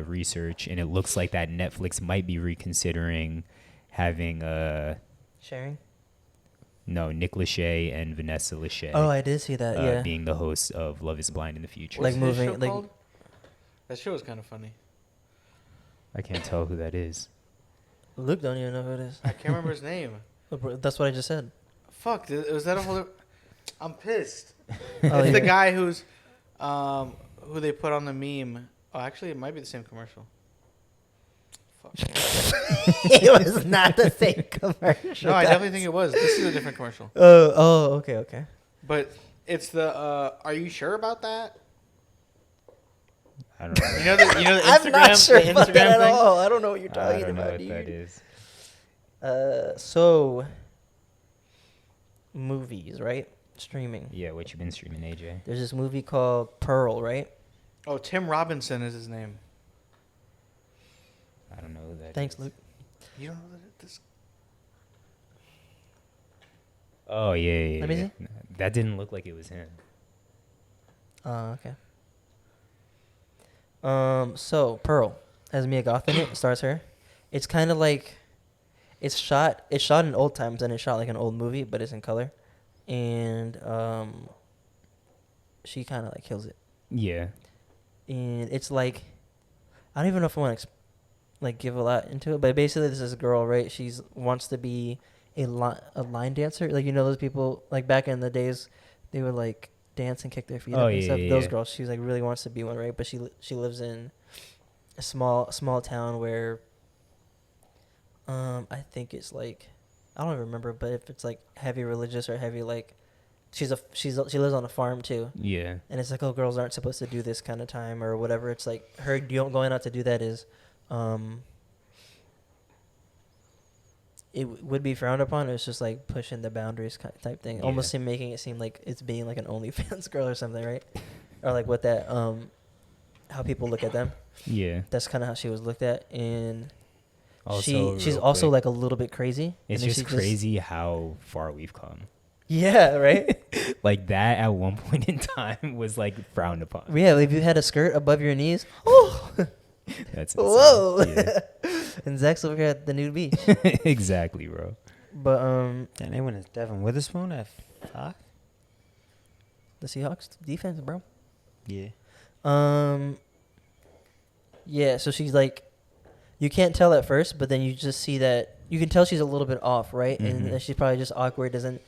research, and it looks like that Netflix might be reconsidering having Sharing? Nick Lachey and Vanessa Lachey. Oh, I did see that. Yeah. Being the hosts of Love Is Blind in the future. Like What's moving- that show like- called? That show was kind of funny. I can't tell who that is. Luke don't even know who it is. I can't remember his name. That's what I just said. Fuck, was that a whole? I'm pissed. Oh, It's the yeah. guy who's, who they put on the meme. Oh, actually, it might be the same commercial. Fuck. It was not the same commercial. No, I definitely think it was. This is a different commercial. Okay. But it's the. Are you sure about that? I don't know. You know the Instagram. I'm not sure the about Instagram that at thing? all. I don't know what you're I talking don't know about, what dude. that is. So movies, right? Streaming. Yeah, what you been streaming, AJ? There's this movie called Pearl, right? Oh, Tim Robinson is his name. I don't know who that Thanks, is. Luke. You don't know that this. Oh, yeah. Let me see. That didn't look like it was him. Okay. So Pearl has Mia Goth in it. It stars her. It's kind of like, it's shot in old times and it's shot like an old movie, but it's in color, and she kind of like kills it. Yeah. And it's like, I don't even know if I want to like give a lot into it, but basically this is a girl, right? She's wants to be a line dancer, like, you know, those people like back in the days, they would like dance and kick their feet Oh, up and yeah, stuff. yeah, Those yeah. girls, she's like really wants to be one, right? But she lives in a small town where I think it's like, I don't even remember, but if it's like heavy religious or heavy like, she lives on a farm too. Yeah. And it's like, oh, girls aren't supposed to do this kind of time or whatever. It's like her going out to do that is, it would be frowned upon. It's just like pushing the boundaries type thing, almost making it seem like it's being like an OnlyFans girl or something, right? Or like what that, how people look at them. Yeah. That's kind of how she was looked at, and Also, she's real also quick, like a little bit crazy. it's and then just she crazy how far we've come. Yeah, right. Like that at one point in time was like frowned upon. Yeah, if you had a skirt above your knees, oh, That's insane. whoa. Yeah. And Zach's over here at the nude beach. Exactly, bro. But And they went as Devin Witherspoon at 5. the Seahawks defense, bro. Yeah. Yeah, so she's like, you can't tell at first, but then you just see that you can tell she's a little bit off, right? Mhm. And then she's probably just awkward, doesn't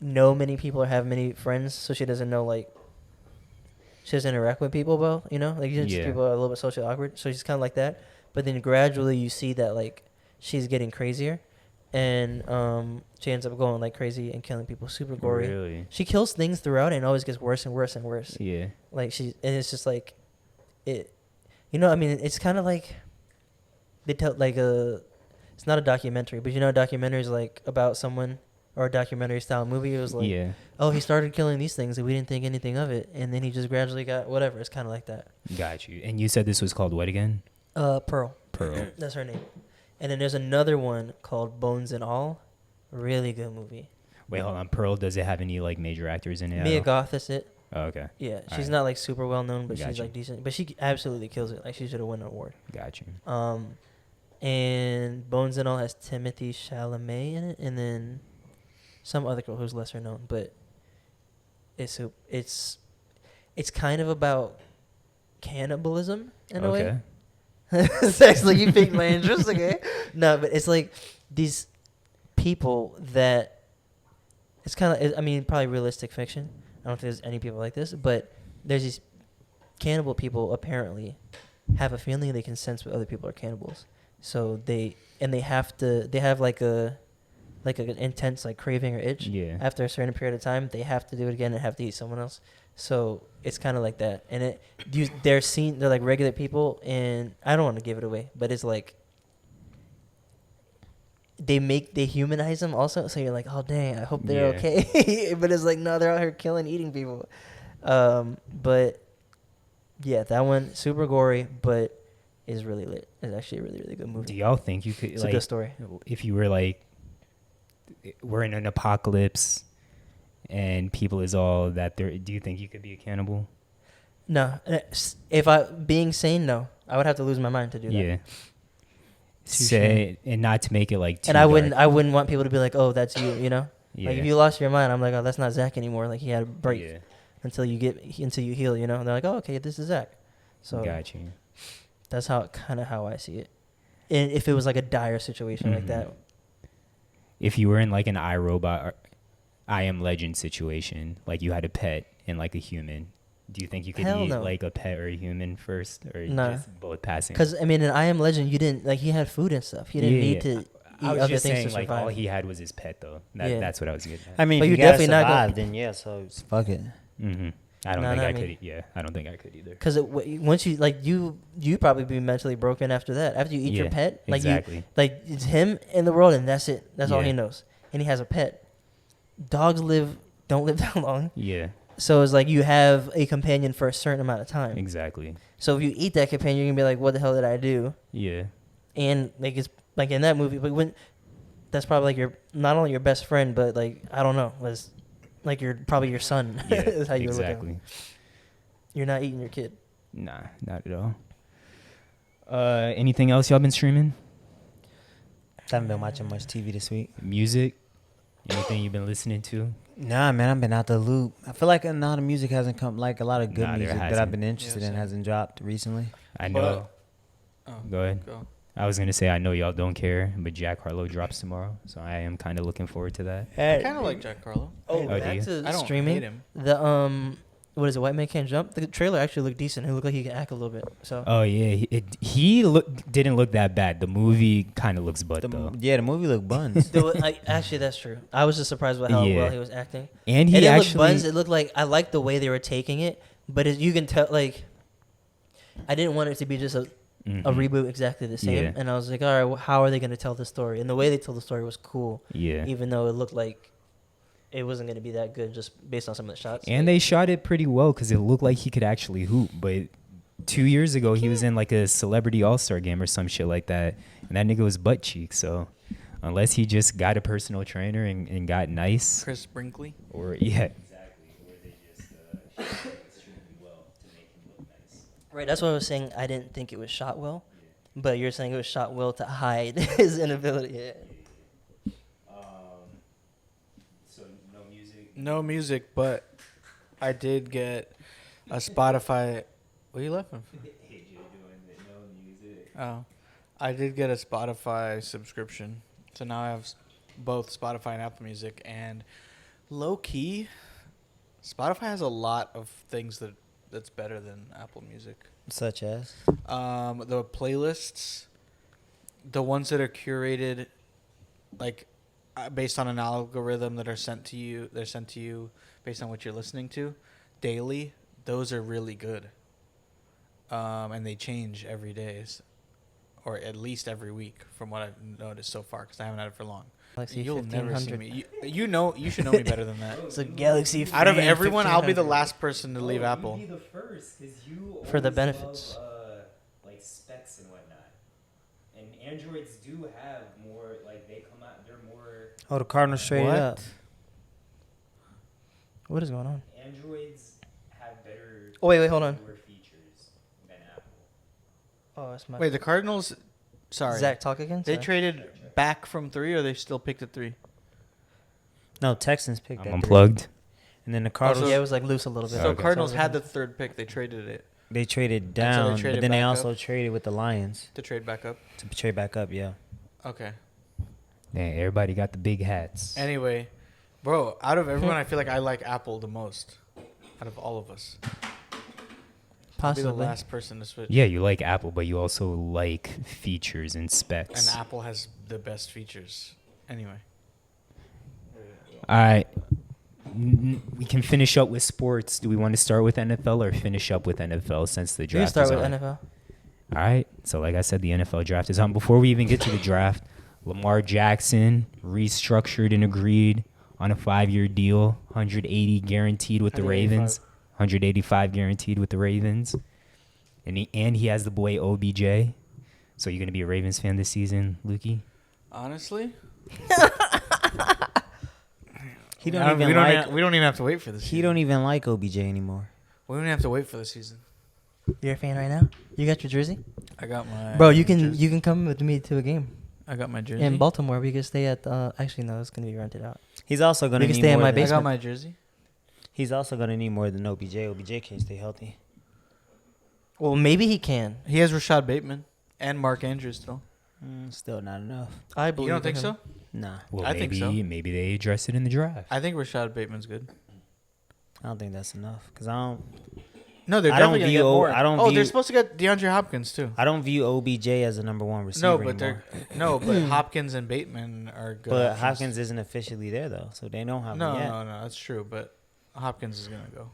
know many people or have many friends, so she doesn't know, like, she doesn't interact with people well, you know? Like, just Yeah. people are a little bit socially awkward, so she's kind of like that. But then gradually you see that, like, she's getting crazier, and she ends up going, like, crazy and killing people, super gory. Really? She kills things throughout, and it always gets worse and worse and worse. Yeah. Like, and it's just like, it, you know, I mean, it's kind of like, they tell, like, it's not a documentary, but you know, a documentary is like about someone, or a documentary style movie. It was like, Yeah. oh, he started killing these things and we didn't think anything of it, and then he just gradually got whatever. It's kind of like that. Got you. And you said this was called what again? Pearl. Pearl. That's her name. And then there's another one called Bones and All. Really good movie. Wait, hold on. Pearl, does it have any like major actors in it? at Mia all? Goth is it. Oh, okay. Yeah, she's Alright. not like super well known, but she's Gotcha. like decent. But she absolutely kills it. Like she should have won an award. Got you. And Bones and All has Timothy Chalamet in it, and then some other girl who's lesser known. But it's kind of about cannibalism in a way. Sex, like you piqued my interest, okay? No, but it's like these people that it's kind of, I mean, probably realistic fiction. I don't think there's any people like this, but there's these cannibal people apparently have a feeling they can sense what other people are cannibals. So they have like an intense like craving or itch. Yeah. After a certain period of time, they have to do it again and have to eat someone else. So it's kind of like that, and they're like regular people, and I don't want to give it away, but it's like they humanize them also. So you're like, oh dang, I hope they're okay. But it's like, no, they're out here killing, eating people. But yeah, that one super gory, but is really lit. It's actually a really, really good movie. Do y'all think you could, It's like, a good story. if you were like, we're in an apocalypse and people is all that there, do you think you could be a cannibal? No, if I being sane, no, I would have to lose my mind to do that. Yeah. Say, and not to make it like too And I dark. wouldn't want people to be like, oh, that's you, you know? Yeah. Like if you lost your mind, I'm like, oh, that's not Zach anymore. Like he had a break Yeah. until you heal, you know? And they're like, oh, okay, this is Zach. So Got you. that's how I see it. And if it was like a dire situation like that, If you were in like an iRobot or I Am Legend situation, like you had a pet and like a human, do you think you could Hell eat no. like a pet or a human first, or Nah. just both passing? because I mean, in I Am Legend, you didn't like he had food and stuff. He didn't need to eat I was other just things saying, to like survive. all he had was his pet, though. Yeah. That's what I was getting at. I mean, But if you you're gotta definitely not survive, gonna- then yeah, so fuck it. Mm-hmm. I don't Nah, think not I me. could. Yeah, I don't think I could either. Because once you like you probably be mentally broken after that. After you eat your Yeah, pet, like exactly. it's him in the world, and that's it. That's all Yeah. he knows. And he has a pet. Dogs don't live that long. Yeah, So it's like you have a companion for a certain amount of time. exactly. So if you eat that companion, you're gonna be like, "What the hell did I do?" Yeah, And like it's like in that movie, but when that's probably like your not only your best friend, but like I don't know, was like probably your son. yeah, is how you look at exactly. him. You're not eating your kid. Nah, not at all. Anything else y'all been streaming? Haven't been watching much TV this week. Music? Anything you've been listening to? Nah, man, I've been out the loop. I feel like a lot of music hasn't come, like a lot of good Nah, there music that I've hasn't. been interested in same. hasn't dropped recently. I know. Oh, Go ahead. go. I was gonna say I know y'all don't care, but Jack Harlow drops tomorrow, so I am kind of looking forward to that. I kind of like Jack Harlow. Oh, do back you? to I don't streaming. hate him. The what is it? White Man Can't Jump. The trailer actually looked decent. It looked like he could act a little bit. So Oh yeah, he didn't look that bad. The movie kind of looks butt though, The movie looked buns. actually, that's true. I was just surprised by how Yeah. well he was acting. and It he didn't look actually buns. It looked like I liked the way they were taking it, but you can tell like I didn't want it to be just a Mhm. reboot exactly the same. Yeah. And I was like, all right, well, how are they going to tell the story? And the way they told the story was cool, Yeah, even though it looked like it wasn't going to be that good just based on some of the shots. and they shot it pretty well because it looked like he could actually hoop. But 2 years ago, he was in like a Celebrity All-Star game or some shit like that, and that nigga was butt cheek. So unless he just got a personal trainer and got nice, Chris Brinkley. or yeah, exactly, or they just shot it extremely well to make him look nice. Right, that's what I was saying. I didn't think it was shot well, but you're saying it was shot well to hide his inability. Yeah. So no music. No music, but I did get a Spotify. What are you laughing for? No music. Oh, I did get a Spotify subscription, so now I have both Spotify and Apple Music. And low key, Spotify has a lot of things that's better than Apple Music. Such as? The playlists, the ones that are curated, like based on an algorithm that are sent to you. They're sent to you based on what you're listening to daily. Those are really good. And they change every day, or at least every week, from what I've noticed so far, because I haven't had it for long. Galaxy You'll never see 1500. me. You should know me better than that. It's a Galaxy. Out of Fan everyone, I'll be the 1500. last person to leave Apple. You'd be the first, 'cause you For the always benefits. love, like specs and whatnot. And Androids do have more, like they come out, they're more. Oh, the Cardinals straight What? up. What is going on? Androids have better. Oh, wait, hold on. Features than Apple. Oh, that's my. Wait, the Cardinals. Sorry, Zach, talk again. they Sorry. traded back from 3, or they still picked at 3. No, Texans picked I'm that unplugged. and then the Cardinals Yeah, it was like loose a little bit. So Okay. Cardinals So- had the 3rd pick. They traded it they traded And so they down, traded but then they back also up? traded with the Lions to trade back up. to trade back up. Yeah, Okay. Man, everybody got the big hats. Anyway, bro, out of everyone, I feel like I like Apple the most. Out of all of us, I'll be the Possibly. last person to switch. Yeah, you like Apple, but you also like features and specs. And Apple has the best features. Anyway. All right. We can finish up with sports. Do we want to start with NFL or finish up with NFL since the You draft start is with on? NFL. All right. So, like I said, the NFL draft is on. Before we even get to the draft, Lamar Jackson restructured and agreed on a 5-year deal, 180 guaranteed with the 185. Ravens, 185 guaranteed with the Ravens, and he has the boy OBJ. So, you're gonna be a Ravens fan this season, Lukey? Honestly, he don't even like. we don't even have to wait for this. He don't even like OBJ anymore. We don't even have to wait for the season. You're a fan right now. You got your jersey, I got my. bro. You can jersey. come with me to a game I got my jersey. in Baltimore. We can stay at. Actually, no, it's gonna be rented out. He's also gonna We can need stay in more my than- I got basement. my jersey. He's also gonna need more than OBJ. OBJ can't stay healthy. Well, maybe he can. He has Rashad Bateman and Mark Andrews still. Still not enough. I believe. You don't think in him. so? Nah, Well, I think maybe so. maybe they addressed it in the draft. I think Rashad Bateman's good. I don't think that's enough. Cause I don't. No, they're I don't definitely gonna view get O- more. I don't oh, view- they're supposed to get DeAndre Hopkins too. I don't view OBJ as a number 1 receiver No, but anymore. but Hopkins and Bateman are good. But options. Hopkins isn't officially there though, so they don't have him yet. No, that's true. But Hopkins is gonna go.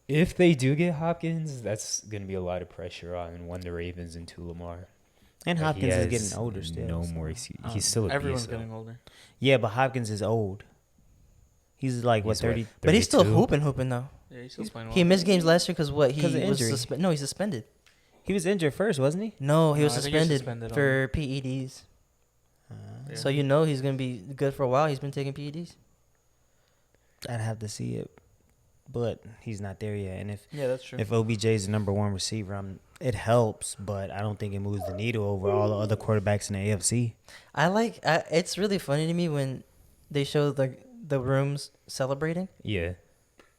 If they do get Hopkins, that's going to be a lot of pressure on one, the Ravens, and 2, Lamar. And Like, he Hopkins is has getting older still. No so- more excuse. He's still a Everyone's beast. though. getting older. Yeah, but Hopkins is old. He's like what He's 30? But he's still 32? hooping though. Yeah, he's still playing well. He missed games last year because what? He 'Cause of was injury. No, he's suspended. He was injured first, wasn't he? No, he No, was I think he was suspended suspended for PEDs. Yeah. So you know he's gonna be good for a while. He's been taking PEDs. I'd have to see it, but he's not there yet. And Yeah, that's true. if OBJ is the number 1 receiver, it helps, but I don't think it moves the needle over all the other quarterbacks in the AFC. It's really funny to me when they show the rooms celebrating. Yeah.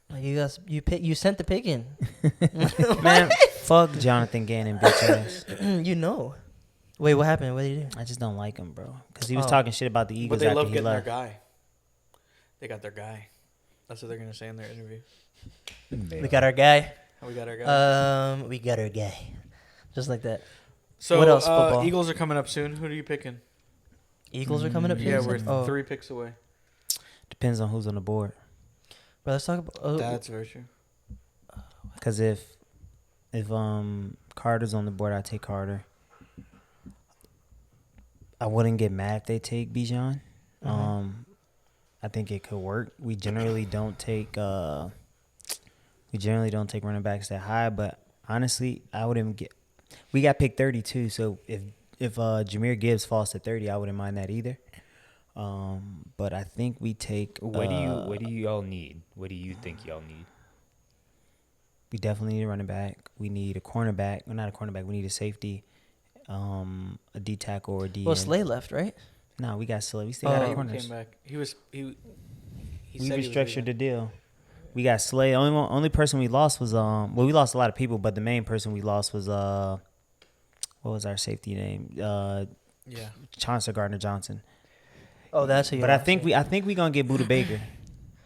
Like you sent the pig in. Man, fuck Jonathan Gannon, bitch ass. You know. Wait, what happened? What did he do? I just don't like him, bro. Because he was Oh. talking shit about the But Eagles they after love he getting their left. guy. They got their guy. That's what they're gonna say in their interview. We got our guy. We got our guy. We got our guy. Just like that. So what else, football? Eagles are coming up soon. Who are you picking? Eagles are coming up here. Yeah, you we're said? 3 picks away. Depends on who's on the board. Bro, let's talk about. That's very true. Because if Carter's on the board, I take Carter. I wouldn't get mad if they take Bijan. I think it could work. We generally don't take running backs that high, but honestly, I wouldn't get. We got picked 32, so if Jahmyr Gibbs falls to 30, I wouldn't mind that either. But I think we take. What do you all need? What do you think y'all need? We definitely need a running back. We need a cornerback. Well, not a cornerback. We need a safety, a D tackle or a D. Well, Slay left, right? No, we got Slay. We still got our He corners. came back. He We said he was restructured the leaving. deal. We got Slay. Only person we lost was we lost a lot of people, but the main person we lost was what was our safety name? Yeah. Chauncey Gardner-Johnson. Oh, that's who. But I think we gonna get Buda Baker.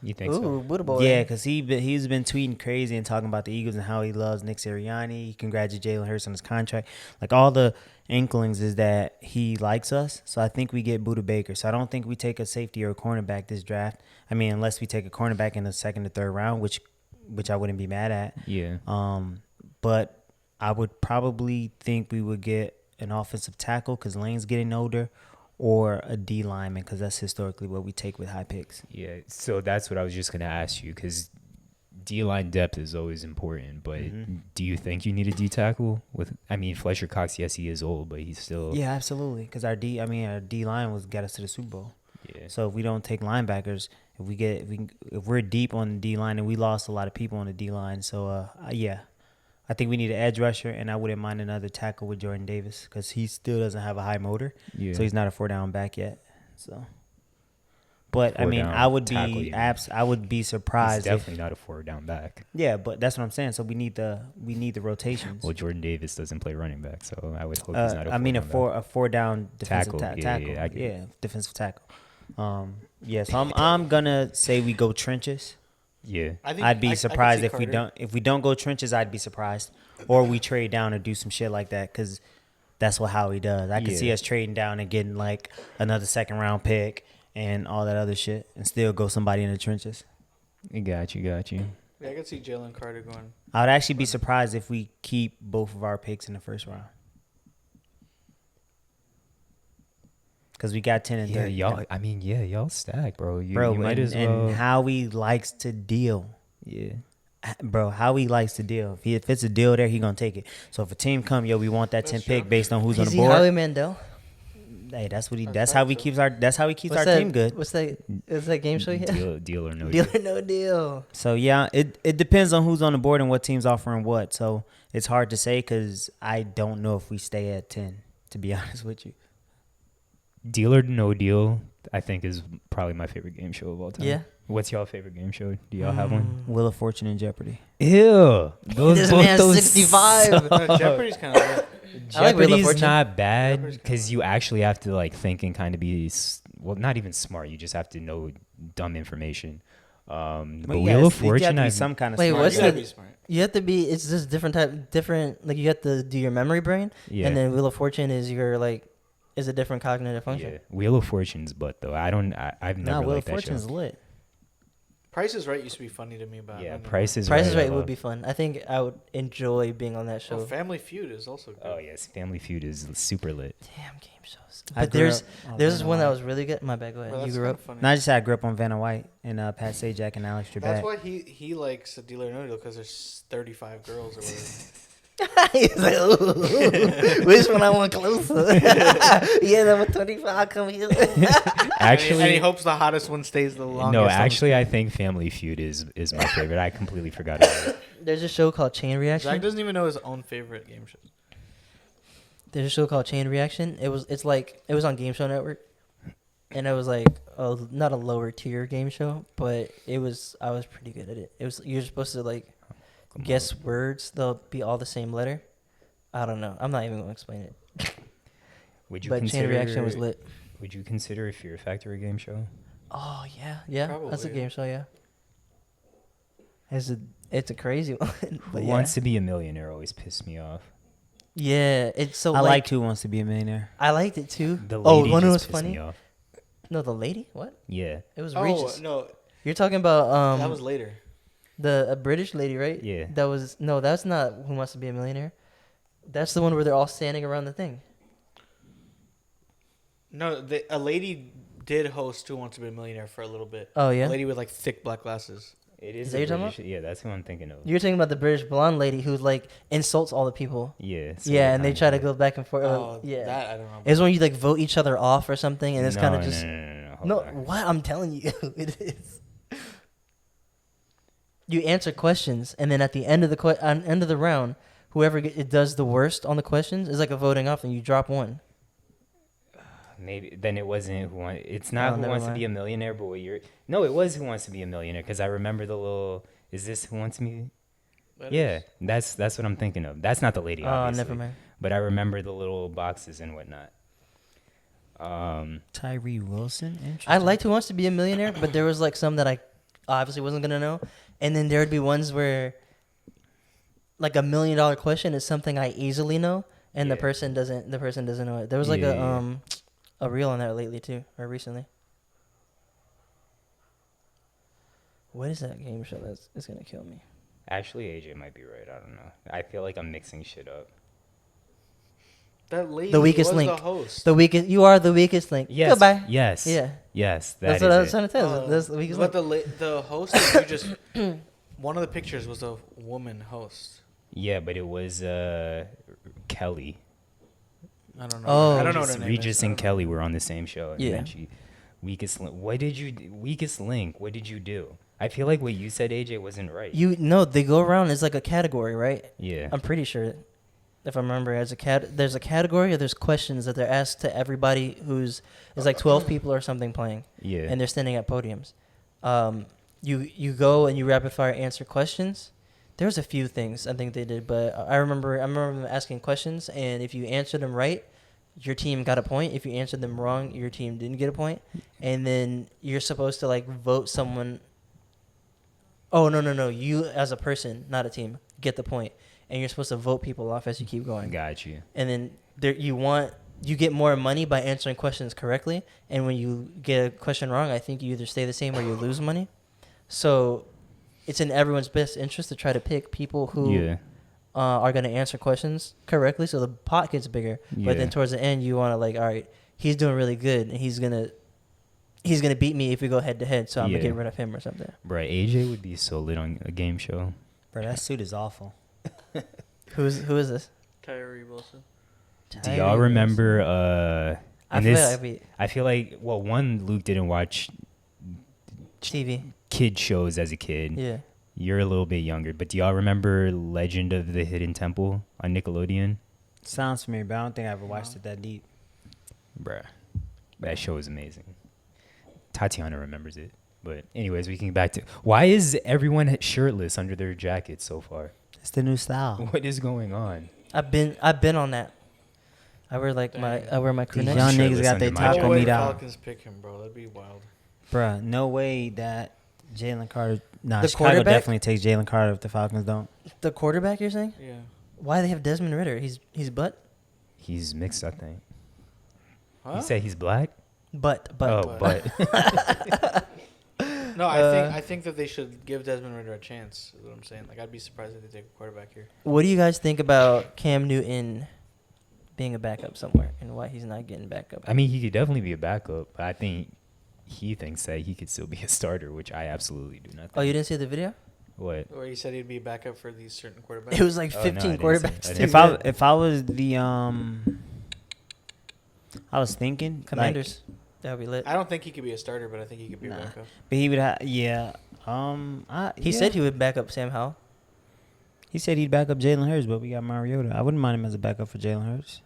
You think so? Ooh, Buddha boy. Yeah, because he's been tweeting crazy and talking about the Eagles and how he loves Nick Sirianni. He congratulated Jalen Hurts on his contract. Like, all the inklings is that he likes us. So I think we get Buda Baker. So I don't think we take a safety or a cornerback this draft. I mean, unless we take a cornerback in the 2nd or 3rd round, which I wouldn't be mad at. Yeah. But I would probably think we would get an offensive tackle because Lane's getting older, or a D lineman because that's historically what we take with high picks. Yeah. So that's what I was just gonna ask you, because D-line depth is always important, but do you think you need a D tackle? Fletcher Cox, yes, he is old, but he's still. Yeah, absolutely. Because our D line got us to the Super Bowl. Yeah. So if we don't take linebackers, if If we're deep on the D line, and we lost a lot of people on the D line, so yeah, I think we need an edge rusher, and I wouldn't mind another tackle with Jordan Davis because he still doesn't have a high motor, Yeah. so he's not a 4-down back yet. So, but I mean, 4-down I would tackle, be you mean. I would be He's surprised. definitely not a 4-down back. Yeah, but that's what I'm saying. So we need the rotations. Well, Jordan Davis doesn't play running back, so I would hope he's not a 4-down I mean a back. 4-down defensive Tackle. tackle. Yeah, I get it. Defensive tackle. Yeah, so I'm gonna say we go trenches. Yeah. I'd be surprised if Carter. we don't go trenches. I'd be surprised, or we trade down or do some shit like that because that's what Howie does. I could see Yeah. us trading down and getting like another 2nd-round pick and all that other shit, and still go somebody in the trenches. Got you. Yeah, I could see Jalen Carter going. I would actually be surprised if we keep both of our picks in the 1st round. Because we got 10 and 30. Y'all stack, bro. You might and, as well. and Howie likes to deal. Yeah. Bro, Howie likes to deal. If it's a deal there, he gonna take it. So if a team come, yo, we want that 10 That's pick true. based on who's on Is the he board. Howie Mandel? Hey, that's what he. I That's thought how he so. keeps our. That's how he keeps What's our that, team good. What's that? Is that game show? Yeah. Deal or no Deal deal. or no deal. So yeah, it depends on who's on the board and what team's offering what. So it's hard to say because I don't know if we stay at 10. To be honest with you. Deal or no deal, I think is probably my favorite game show of all time. Yeah. What's y'all favorite game show? Do y'all have one? Wheel of Fortune and Jeopardy. Ew. This man's 65. No, Jeopardy's kind of lit. I like Wheel of Jeopardy's Fortune. not bad Jeopardy's because you actually have to like think and kind of be not even smart. You just have to know dumb information. But Wheel of Fortune, be I've some kind of Wait, smart. what's You gotta the- be smart. You have to be. It's just different. Like you have to do your memory brain, yeah. and then Wheel of Fortune is is a different cognitive function. Yeah. Wheel of Fortune's butt though. I've never Wheel of liked that Fortune's show. lit. Price is Right used to be funny to me, but Yeah, I don't know. Price is Price is Right I would love. be fun. I think I would enjoy being on that show. Oh, Family Feud is also good. Oh yes, Family Feud is super lit. Damn game shows. I But grew there's up on there's this Vanna one that White. was really good. My bad. Go ahead. Bro, You that's grew kinda up. funny. No, I just said I grew up on Vanna White and Pat Sajak and Alex Trebek. That's why he likes a Deal or No Deal because there's 35 girls or whatever. He's like, ooh, which one I want closer? Yeah, number 25. Come here. Actually, and he hopes the hottest one stays the longest. no. on the Actually, I think Family Feud is my favorite. I completely forgot about it. There's a show called Chain Zach Reaction. doesn't even know his own favorite game shows. There's a show called Chain Reaction. It was on Game Show Network, and it was like not a lower tier game show, but I was pretty good at it. It was you're supposed to like guess words. They'll be all the same letter. I don't know. I'm not even gonna explain it. Would you But consider, Chain Reaction was lit. Would you consider a Fear Factor a game show? Oh yeah, that's a Probably. game show. Yeah, it's a crazy one. Who But Wants to Be a Millionaire always pissed me off. Yeah, it's so. I like liked Who Wants to Be a Millionaire. I liked it too. The lady one just was pissed funny. me off. No, the lady. What? Yeah, It was Oh Regis. no, You're talking about that was later. a British lady, right? Yeah. That was that's not Who Wants to Be a Millionaire. That's the one where they're all standing around the thing. No, a lady did host Who Wants to Be a Millionaire for a little bit. Oh yeah. A lady with like thick black glasses. it Is is. that a you're talking British- Yeah, that's who I'm thinking of. You're talking about the British blonde lady who like insults all the people. Yeah. Yeah, and they try to go back and forth. Yeah. That I don't know. It's when you like vote each other off or something, and it's kind of just No. Hold no. on. What I'm telling you, it is. You answer questions, and then at the end of end of the round, whoever it does the worst on the questions is like a voting off, and you drop one. Maybe then it wasn't Who Want. It's not Oh, Who never Wants to mind. Be a Millionaire, but no, it was Who Wants to Be a Millionaire because I remember the little. Is this Who Wants Me? That Yeah, is- that's what I'm thinking of. That's not the lady. Oh, Obviously, never mind. But I remember the little boxes and whatnot. Tyree Wilson. I liked Who Wants to Be a Millionaire, but there was like some that I obviously wasn't gonna know, and then there would be ones where like $1 million question is something I easily know, and the Yeah. person doesn't know it. There was like Yeah. a reel on that lately too, or recently. What is that game show that's gonna kill me? Actually, AJ might be right. I don't know. I feel like I'm mixing shit up. That lady The Weakest was Link. the host. You are the weakest link. Yes. Goodbye. Yes. Yeah. Yes. That's that what I is was it. trying to tell you. That's the weakest but link. the host is you just one of the pictures was a woman host. Yeah, but it was Kelly. I don't know. Oh. I don't know what her name Regis is. and Kelly were on the same show. And Yeah. then she Weakest link. Weakest link. What did you do? I feel like what you said, AJ, wasn't right. They go around as like a category, right? Yeah. I'm pretty sure, if I remember, there's a category or there's questions that they're asked to everybody there's like 12 people or something playing, Yeah. and they're standing at podiums. You go and you rapid fire answer questions. There's a few things I think they did, but I remember them asking questions, and if you answered them right, your team got a point. If you answered them wrong, your team didn't get a point. And then you're supposed to like vote someone. Oh, no. You as a person, not a team, get the point. And you're supposed to vote people off as you keep going. Got you. And then you get more money by answering questions correctly. And when you get a question wrong, I think you either stay the same or you lose money. So it's in everyone's best interest to try to pick people who are going to answer questions correctly, so the pot gets bigger. But then towards the end, you want to like, all right, he's doing really good, and he's gonna beat me if we go head to head. So I'm gonna get rid of him or something. Bro, AJ would be so lit on a game show. Bro, that suit is awful. Who is this? Tyree Wilson. Do y'all remember? I feel like one, Luke didn't watch TV kid shows as a kid. Yeah. You're a little bit younger, but do y'all remember Legend of the Hidden Temple on Nickelodeon? Sounds familiar, but I don't think I ever watched it that deep. Bruh, that show is amazing. Tatiana remembers it. But anyways, we can get back to why is everyone shirtless under their jackets so far? It's the new style. What is going on? I've been on that. I wear my crew These neck. young Shirtless niggas got under their my taco jacket. way meat the out. Falcons pick him, bro. That'd be wild. Bruh, no way that Jalen Carter. Nah, The Chicago quarterback? definitely takes Jalen Carter if the Falcons don't. The quarterback, you're saying? Yeah. Why do they have Desmond Ridder? He's butt. He's mixed, I think. Huh? You said he's black? But Oh, but No, I think that they should give Desmond Ridder a chance. Is what I'm saying. Like, I'd be surprised if they take a quarterback here. what do you guys think about Cam Newton being a backup somewhere and why he's not getting backup? I mean, he could definitely be a backup, but I think he thinks that he could still be a starter, which I absolutely do not think. Oh, you didn't see the video? What? Or he said he'd be backup for these certain quarterbacks. It was like Oh, no, 15 I didn't see- quarterbacks. I too. didn't If I was the I was thinking like, Commanders, that would be lit. I don't think he could be a starter, but I think he could be a backup. but he would have He said he would back up Sam Howell. he said he'd back up Jalen Hurts, but we got Mariota. I wouldn't mind him as a backup for Jalen Hurts.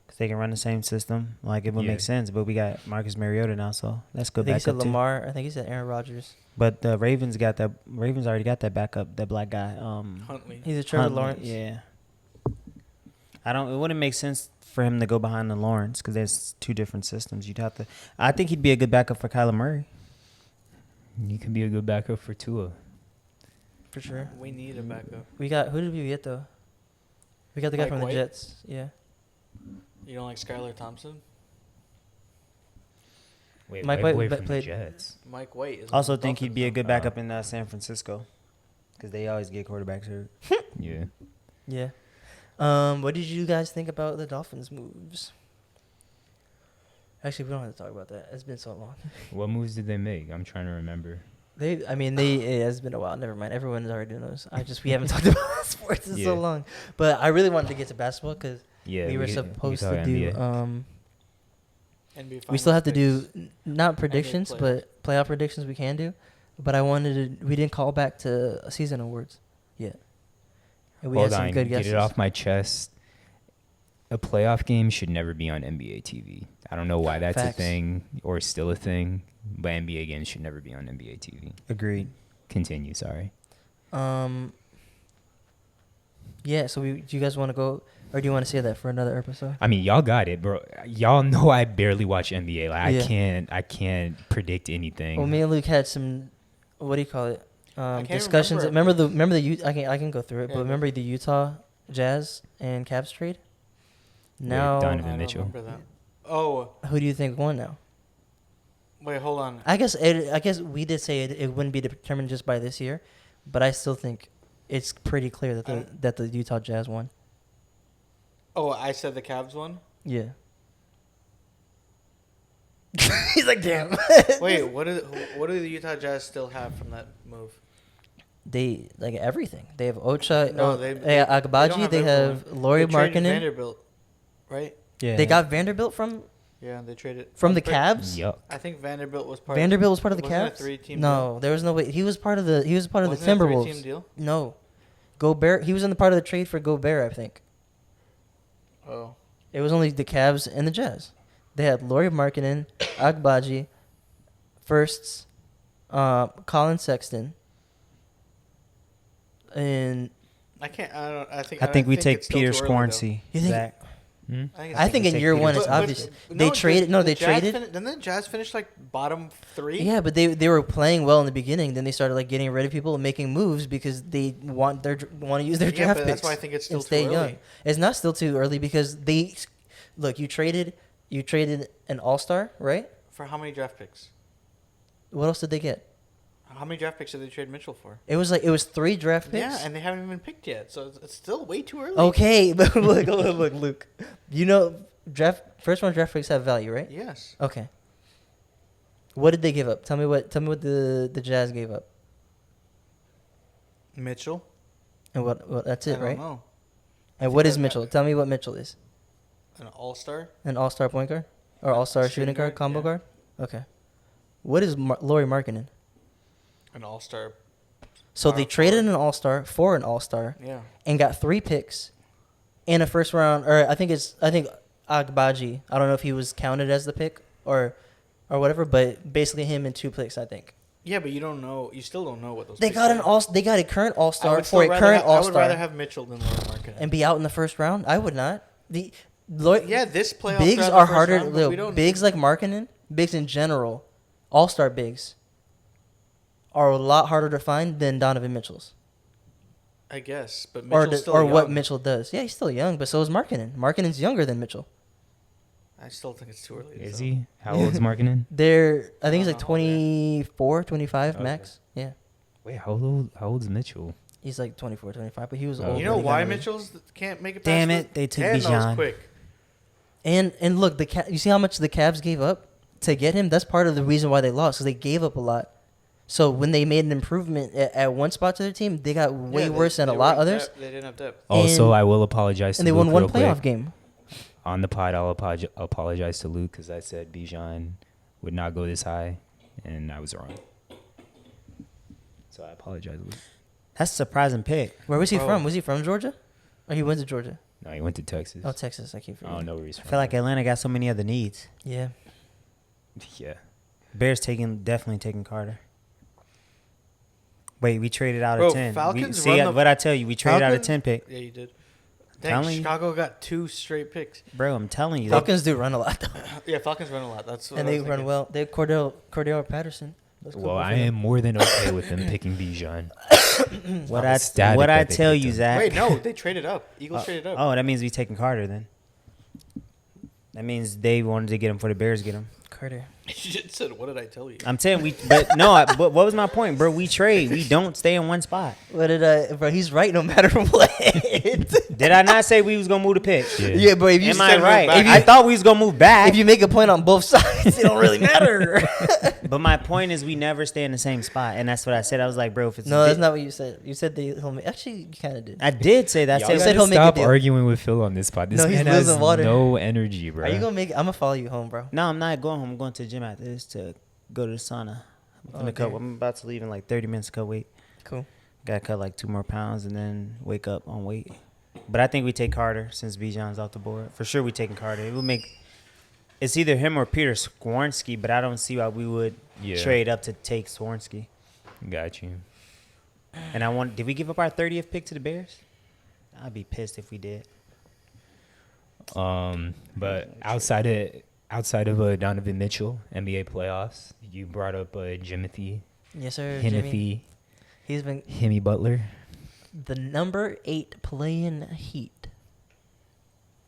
Cause they can run the same system, like it would Yeah. make sense. But we got Marcus Mariota now, so that's I good think he said backup too. Lamar. I think he said Aaron Rodgers. But the Ravens already got that backup, that black guy. Huntley. He's a Trevor Huntley, Lawrence. Yeah. It wouldn't make sense for him to go behind the Lawrence because there's two different systems. I think he'd be a good backup for Kyler Murray. He could be a good backup for Tua. For sure. We need a backup. Who did we get though? We got the guy Mike from White? the Jets. Yeah. You don't like Skylar Thompson? Wait, Mike white White boy from the played- Jets. Mike White is. Also on the think he'd be a Dolphins good Oh. backup in San Francisco because they always get quarterbacks hurt. Yeah. Yeah. What did you guys think about the Dolphins' moves? Actually, we don't have to talk about that. It's been so long. What moves did they make? I'm trying to remember. It has been a while. Never mind. Everyone's already doing those. We haven't talked about sports in so Yeah. long. But I really wanted to get to basketball because Yeah, we were could supposed talk to do. NBA. NBA We still have to Finals do not predictions, playoffs. but playoff predictions we can do. But we didn't call back to season awards yet. And we Hold had some on, good get guesses. it off my chest. A playoff game should never be on NBA TV. I don't know why that's Facts. a thing or still a thing, but NBA games should never be on NBA TV. Agreed. Continue, sorry. Yeah. So do you guys want to go, or do you want to say that for another episode? I mean, y'all got it, bro. Y'all know I barely watch NBA. Like Yeah. I can't predict anything. Well, me and Luke had some. What do you call it? can't Discussions. remember. Remember the I can go through it, Yeah, but go. remember the Utah Jazz and Cavs trade. Wait, Now, I Donovan don't Mitchell. remember that. Oh, who do you think won now? wait, hold on. I guess we did say it wouldn't be determined just by this year, but I still think it's pretty clear that the Utah Jazz won. Oh, I said the Cavs won? Yeah. He's like, damn. Wait, what do the Utah Jazz still have from that move? They like everything. They have Ocha, No, they don't Agbaji. They everyone. have Laurie They traded Markkinen. Vanderbilt, right? Yeah. They got Vanderbilt from Yeah, they traded from the Cavs. Yup. I think Vanderbilt was part. Vanderbilt was part of the wasn't it Cavs. a three-team No, there was no way. He was part of the. He was part of the Wasn't it a Timberwolves. three-team deal? No, Gobert. He was in the part of the trade for Gobert, I think. Oh, It was only the Cavs and the Jazz. They had Lauri Markkanen, Agbaji, firsts, Colin Sexton, and I can't. I don't. I think we take it's still Peter too early, though. Scorsese. You think- Zach. Hmm? I think in take year Peter one it's Scorsese. obvious. They traded. No, they traded. Didn't the Jazz finish like bottom 3? Yeah, but they were playing well in the beginning. Then they started like getting rid of people and making moves because they want to use their Yeah, draft but picks. that's why I think it's still and too stay early. young. It's not still too early because they look. You traded an all-star, right? For how many draft picks? What else did they get? How many draft picks did they trade Mitchell for? It was 3 draft picks. Yeah, and they haven't even picked yet, so it's still way too early. Okay, but look, Luke. You know, first round draft picks have value, right? Yes. Okay. What did they give up? Tell me what the Jazz gave up. Mitchell. And what that's it, I don't right? know. And what think is that- Mitchell? Tell me what Mitchell is. An all-star. An all-star point guard or all-star shooting guard, combo yeah. guard? Okay. What is Lauri Markkanen? An all-star. So they Power traded forward. an all-star for an all-star Yeah. and got 3 picks in a first round, or I think Agbaji. I don't know if he was counted as the pick or whatever, but basically him and 2 picks, I think. Yeah, but you don't know. You still don't know what those. They picks got are. They got a current I all-star would for still a current I would all-star rather have Mitchell than Lauri Markkanen. and be out in the first round. I would not. Yeah, this playoff. Bigs throughout the are first harder. round, but we don't. Bigs like Markkanen, bigs in general, all-star bigs are a lot harder to find than Donovan Mitchell's. I guess, but Or Mitchell's still what young. Mitchell does. Yeah, he's still young, but so is Markkanen. Markkanen's younger than Mitchell. I still think it's too early. Is so. he? How old's Markkanen? I think he's like don't know how old 24, 25 Okay. max. Yeah. Wait, how old's Mitchell? He's like 24, 25, but he was Oh, old. You okay. know when he got why married. Mitchell's can't make it? Damn past it, they took Damn, that was Bijan. quick. And look, you see how much the Cavs gave up to get him? That's part of the reason why they lost, because they gave up a lot. So when they made an improvement at one spot to their team, they got way Yeah, worse than a they lot weren't others. They didn't have depth. Also, And- I will apologize to And they Luke won one real playoff quick. game. On the pod, I'll apologize to Luke because I said Bijan would not go this high, and I was wrong. So I apologize, Luke. That's a surprising pick. Where was he Bro. from? Was he from Georgia? Or he went to Georgia? No, he went to Texas. Oh, Texas. I keep I forgetting. don't know where he's I from. feel like Atlanta got so many other needs. Yeah. Yeah. Bears definitely taking Carter. Wait, we traded out Bro, a 10. Falcons See run the- what I tell you, we traded out a Falcons- 10 pick. Yeah, you did. Dang, Telling you. Chicago got 2 straight picks. Bro, I'm telling you. Falcons do run a lot, though. Yeah, Falcons run a lot. That's what And I they was run thinking. well. They have Cordell Patterson. That's Well, good I for them. am more than okay with them picking Bijan. what I'm I ecstatic what I that they tell picked you, him. Zach. Wait, no, they traded up. Eagles traded up. Oh, that means we taking Carter then. That means they wanted to get him for the Bears get him. Carter. You just said, "What did I tell you?" I'm saying but what was my point, bro? We trade. We don't stay in one spot. Bro, he's right no matter what. Did I not say we was gonna move the pick? Yeah, but if you Am I said right? move back. I thought we was gonna move back. if you make a point on both sides, it don't really matter. But my point is we never stay in the same spot, and that's what I said. I was like, bro, if it's No, that's not what you said. You said he'll make. Actually, you kind of did. I did say that. I Y'all said said gotta he'll make a stop deal. arguing with Phil on this pod. This No, he's man has losing water. no energy, bro. Are you gonna make? I'm gonna follow you home, bro. no, I'm not going home. I'm going to the gym after this to go to the sauna. Okay. I'm about to leave in like 30 minutes to cut weight. Cool. Gotta cut like 2 more pounds and then wake up on weight. But I think we take Carter since Bijan's off the board. For sure we taking Carter. It will make it's either him or Peter Skornsky, but I don't see why we would trade up to take Skornsky. Got you. And did we give up our 30th pick to the Bears? I'd be pissed if we did. But outside of Donovan Mitchell, NBA playoffs, you brought up Jimothy, Yes, sir. Jimmy. Himothy, He's been Himmy Butler. the number 8 playing Heat.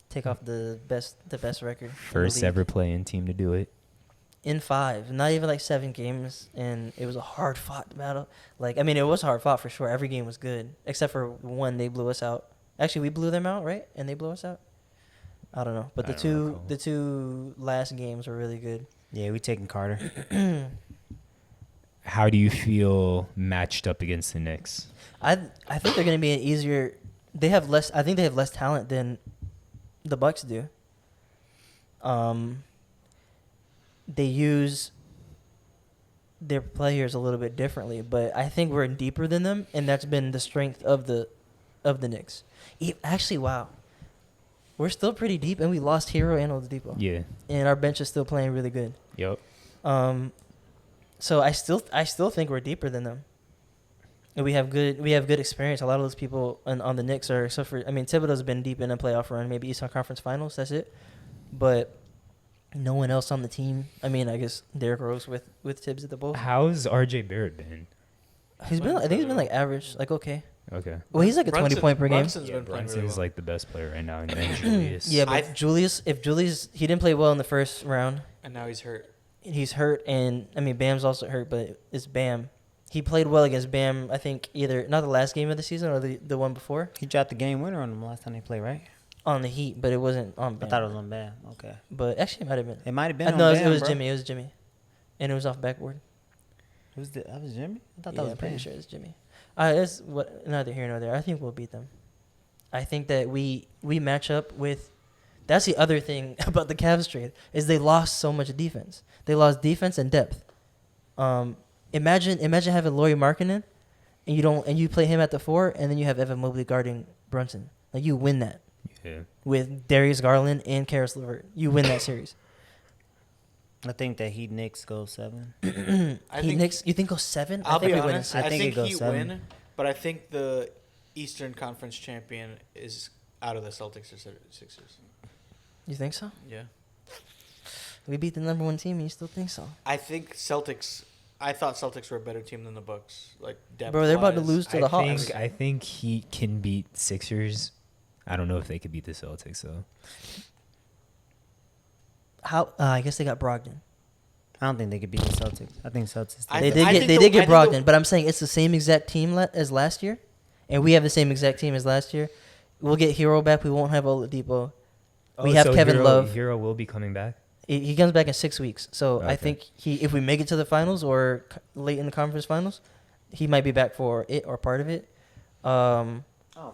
Take off the best record. in the First league. ever playing team to do it. In 5, not even like 7 games, and it was a hard fought battle. Like, I mean, it was hard fought for sure. Every game was good, except for one. They blew us out. Actually, we blew them out, right? And they blew us out. I don't know, but I don't recall. the two last games were really good. Yeah, we taking Carter. How do you feel matched up against the Knicks? I think they're gonna be an easier. They have less. I think they have less talent than the Bucks do. they use their players a little bit differently, but I think we're deeper than them, and that's been the strength of the Knicks. Actually, wow, we're still pretty deep, and we lost Hero and Oladipo, Yeah. and our bench is still playing really good. Yep. So I still think we're deeper than them, and we have good experience. A lot of those people on the Knicks are, except for Thibodeau's been deep in a playoff run, maybe Eastern Conference Finals. That's it, but no one else on the team. I guess Derrick Rose with Tibbs at the Bulls. How's RJ Barrett been? I think he's been like average, like okay. Okay. Well, he's like a 20-point per game. Brunson's been playing really Brunson's well. like the best player right now, and then Julius. Yeah, but if Julius, he didn't play well in the first round. And now he's hurt. He's hurt, and Bam's also hurt, but it's Bam. He played well against Bam, I think, either not the last game of the season or the one before. He dropped the game winner on them last time they played, right? On the Heat, but it wasn't on Bam. I thought it was on Bam. Okay. But actually, it might have been. It might have been on No, Bam, it was bro. Jimmy. It was Jimmy. And it was off backboard. That was Jimmy? I thought Yeah, that was I'm pretty Bam. sure it's Jimmy. It's neither here nor there. I think we'll beat them. I think that we match up with. That's the other thing about the Cavs trade is they lost so much defense. They lost defense and depth. Imagine having Lauri Markkanen, and you play him at the 4, and then you have Evan Mobley guarding Brunson. Like you win that Yeah. with Darius Garland and Karis LeVert. You win that series. I think that Heat Knicks go 7. Knicks. You think go 7? I'll think be we win in honest. 6. I think think it goes Heat 7. win, but I think the Eastern Conference champion is out of the Celtics or Sixers. You think so? Yeah. We beat the number 1 team, and you still think so? I think Celtics. I thought Celtics were a better team than the Bucks. Like depth. Bro, they're about to lose to the Hawks. I think Heat can beat Sixers. I don't know if they could beat the Celtics though. How? I guess they got Brogdon. I don't think they could beat the Celtics. I think Celtics. I They th- I did think get the- I think Brogdon, but I'm saying it's the same exact team as last year, and we have the same exact team as last year. We'll get Hero back. We won't have Oladipo. We have so Kevin Love. Hero will be coming back. He comes back in 6 weeks, so I Okay. think if we make it to the finals or late in the conference finals, he might be back for it or part of it. Oh,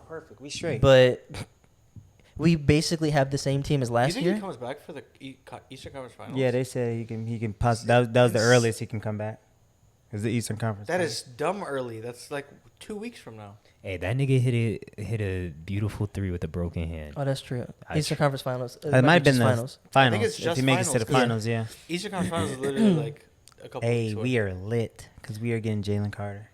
perfect. We straight. But we basically have the same team as You last think year. he comes back for the Eastern Conference Finals? Yeah, they said he can possibly. That was the earliest he can come back. It's the Eastern Conference. That is dumb early. That's like 2 weeks from now. Hey, that nigga hit a beautiful 3 with a broken hand. Oh, that's true. That's Eastern true. Conference Finals. It might have been just the finals. finals. I think it's if just he makes it to the finals, finals, yeah. Eastern Conference Finals is literally like a couple Hey, weeks away. we are lit because we are getting Jalen Carter.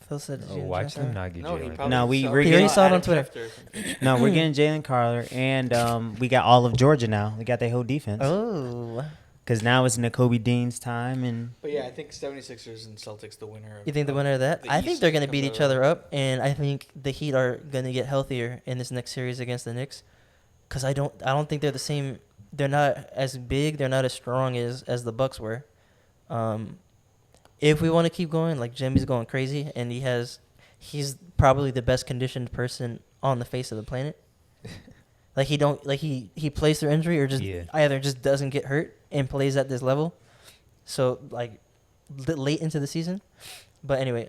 Phil said, Oh, why can we not get No, he Jalen? probably No, saw we're it. He already saw it on Adam Twitter. Schefter or something. No, we're getting Jalen Carter, and we got all of Georgia now. We got their whole defense. Oh, Because now it's N'Kobe Dean's time, and But yeah, I think 76ers and Celtics the winner. you think the winner of that? the I think East they're going to comes beat out each of other up, and I think the Heat are going to get healthier in this next series against the Knicks. Because I don't think they're the same. They're not as big. They're not as strong as the Bucks were. If we want to keep going, like Jimmy's going crazy, and he's probably the best conditioned person on the face of the planet. He plays through injury or just either just doesn't get hurt and plays at this level. So like late into the season, but anyway,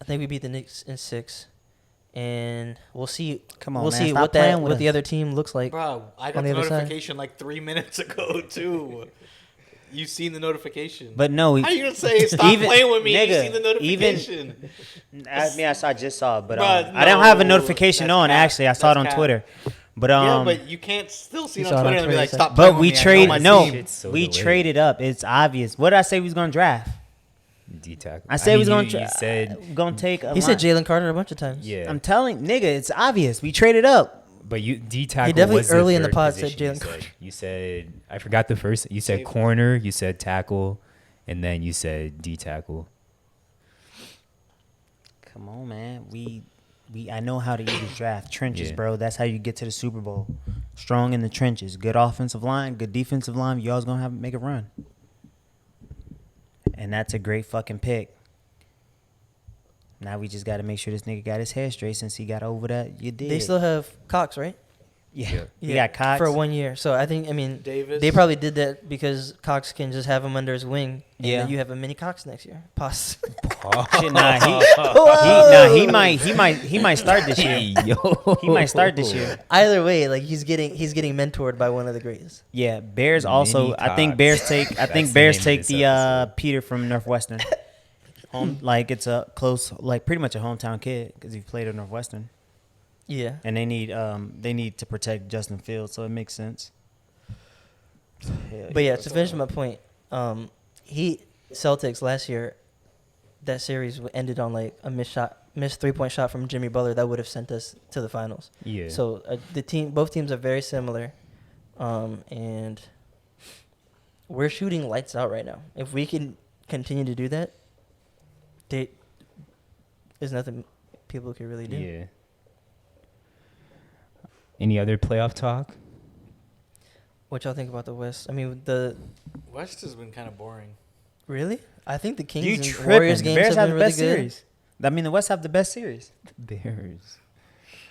I think we beat the Knicks in 6, and we'll see. come on, We'll man, see stop playing with what the us. other team looks like. Bro, I got on the the other side. notification like 3 minutes ago too. You've seen the notification. But no, how you gonna say stop Even- playing with me? nigga, You seen the notification? I just saw it, but Bruh, I don't have a no, notification that's on. cap. Actually, I saw it That's on cap. Twitter. But Yeah, but you can't still see You it saw on it on Twitter and be Twitter, like, so- stop. but playing we with me. I know my traded. team. So We delayed. traded up. It's obvious. What did I say we was gonna draft? D-tackle. I said we was mean, gonna you said gonna take. He said Jalen Carter a bunch of times. yeah. I'm telling nigga, it's obvious. We traded up. But you D-tackle He definitely was the early in the third pod said position you Jalen Carter. You said I forgot the first. You said Safety. corner. You said tackle, and then you said D-tackle. Come on, man. I know how to use draft trenches, Yeah. bro. That's how you get to the Super Bowl. Strong in the trenches. Good offensive line, good defensive line. You always gonna have to make a run. And that's a great fucking pick. Now we just got to make sure this nigga got his head straight since he got over that. You did. They still have Cox, right? Yeah. You got Cox. for 1 year. So I mean, Davis. they probably did that because Cox can just have him under his wing. And Yeah. then you have a mini Cox next year. Possibly. Shit, he might start this year. Yo. He might start this year. Either way, like he's getting mentored by one of the greats. Yeah, Bears also. Mini I think Cox. Bears take. I That's think the Bears name of take this the episode. Peter from Northwestern. Like it's a close, like pretty much a hometown kid because he played at Northwestern, Yeah. and they need to protect Justin Fields, so it makes sense. But yeah, to finish my point, Celtics last year, that series ended on like a missed 3-point shot from Jimmy Butler that would have sent us to the finals. Yeah. So both teams are very similar, and we're shooting lights out right now. If we can continue to do that, there's nothing people can really do. Yeah. Any other playoff talk? What y'all think about the West? I mean, the West has been kind of boring. really, I think the Kings You and tripping? Warriors games Bears have have been the really best good. series. I mean, the West have the best series. Bears.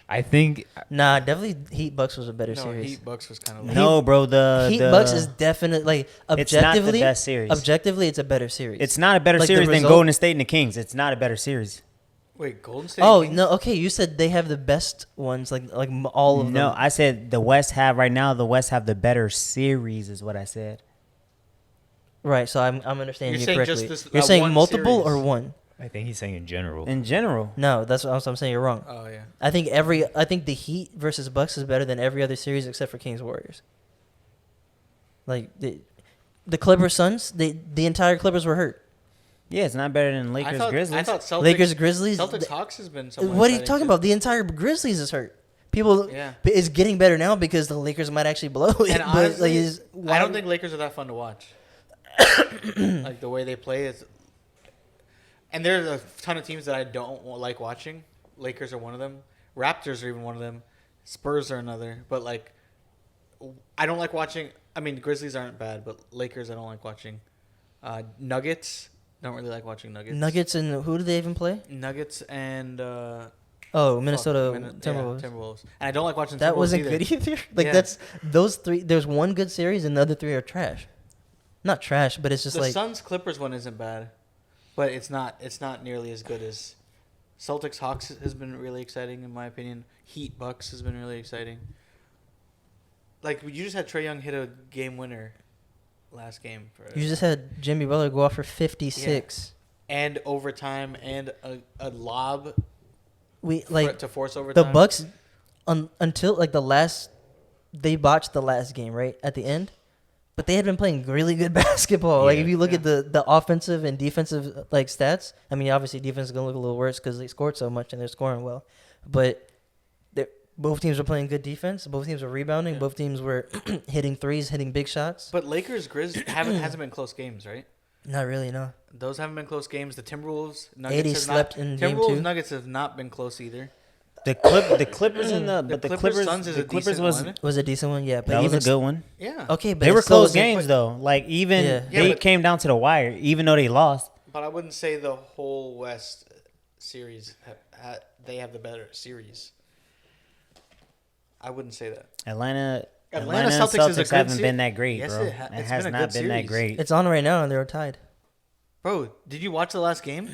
I think Nah, definitely Heat Bucks was a better No, series. Heat Bucks was kind of. No, bro. Heat Bucks is definitely like It's not the objectively. best series. Objectively, it's a better series. It's not a better Like, the series than result- Golden State and the Kings. It's not a better series. Wait, Golden State. Oh Kings? no, okay. You said they have the best ones, like all of them. No, I said the West have right now. The West have the better series, is what I said. Right. So I'm understanding You're you saying correctly. just this- You're that saying one multiple series. or one? I think he's saying in general. In general, No, that's what I'm saying. You're wrong. Oh yeah. I think the Heat versus Bucks is better than every other series except for Kings Warriors. Like the Clippers Suns, the entire Clippers were hurt. yeah, it's not better than Lakers Grizzlies. I thought Celtics, Lakers Grizzlies. Celtics Hawks has been. somewhat What are you exciting, talking too. about? The entire Grizzlies is hurt. People, Yeah. it's getting better now because the Lakers might actually blow it. And but, honestly, why- I don't think Lakers are that fun to watch. Like the way they play is, and there's a ton of teams that I don't like watching. Lakers are one of them. Raptors are even one of them. Spurs are another. But like, I don't like watching. I mean, Grizzlies aren't bad, but Lakers I don't like watching. Nuggets don't really like watching Nuggets. Nuggets and who do they even play? Nuggets and Minnesota Timberwolves. Timberwolves. Timberwolves. And I don't like watching. That Timberwolves wasn't either. good either. Like Yeah. that's those three. There's one good series and the other three are trash. Not trash, but it's just The like Suns Clippers one isn't bad, but it's not nearly as good as Celtics Hawks has been really exciting in my opinion. Heat Bucks has been really exciting. Like you just had Trae Young hit a game winner last game for you just had Jimmy Butler go off for 56. and overtime and a lob We for like it to force the overtime. Bucks until like they botched the last game right at the end, but they had been playing really good basketball. Like Yeah. if you look at the offensive and defensive like stats, I mean obviously defense is gonna look a little worse because they scored so much and they're scoring well, but both teams were playing good defense. Both teams were rebounding. Yeah. Both teams were hitting threes, hitting big shots. But Lakers Grizz hasn't been close games, right? Not really, no. Those haven't been close games. The Timberwolves Nuggets 80 have slept not, in game Timberwolves 2. Nuggets have not been close either. The Clippers and the Clippers Suns is the a Clippers decent was one. Was a decent one, yeah. But that was even a good one. Yeah. okay, but They it were still close wasn't- games though. Like even Yeah. Yeah, they but- came down to the wire, even though they lost. But I wouldn't say the whole West series they have the better series. I wouldn't say that. Atlanta Atlanta and Celtics is a Celtics good haven't se- been that great, Yes, bro. it ha- It it's has been a not good been that series. great. It's on right now and they're tied. Bro, did you watch the last game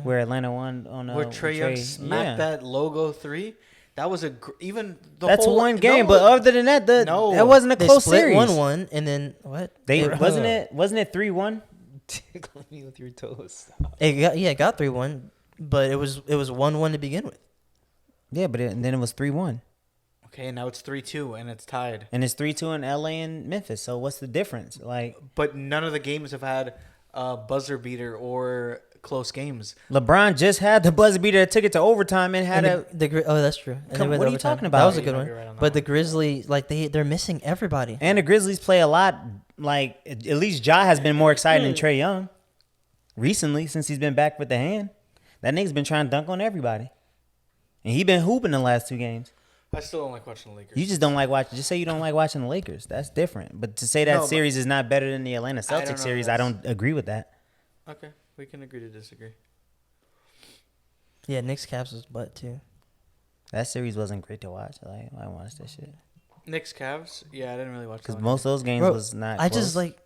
Where Atlanta won on where with Trae Young Trae. smacked that logo three? That was even the That's whole one game, no, but other than that, No. that wasn't a They close split series. 1-1 and then what? They it, wasn't it 3-1? Tickle me with your toes. it got 3-1, but it was 1-1 to begin with. Yeah, but and then it was 3-1. Okay, now it's 3-2 and it's tied. And it's 3-2 in LA and Memphis. So what's the difference? Like But none of the games have had a buzzer beater or close games. LeBron just had the buzzer beater that took it to overtime and had And that's true. And they Come- went what are to you overtime. talking about? That was a You good might one. be right on that But the one. Grizzlies, like they're missing everybody. and the Grizzlies play a lot. Like at least Ja has been more exciting than Trae Young recently since he's been back with the hand. That nigga's been trying to dunk on everybody, and he been hooping the last 2 games. I still don't like watching the Lakers. You just don't like watching. Just say you don't like watching the Lakers. That's different. But to say that No, but- series is not better than the Atlanta I don't Celtics know, series, I that's- don't agree with that. Okay, we can agree to disagree. Yeah, Knicks Caps was butt too. That series wasn't great to watch. Like, I watched that shit Knicks Cavs. Yeah, I didn't really watch that because one. most of those games Bro, was not. I close. just like.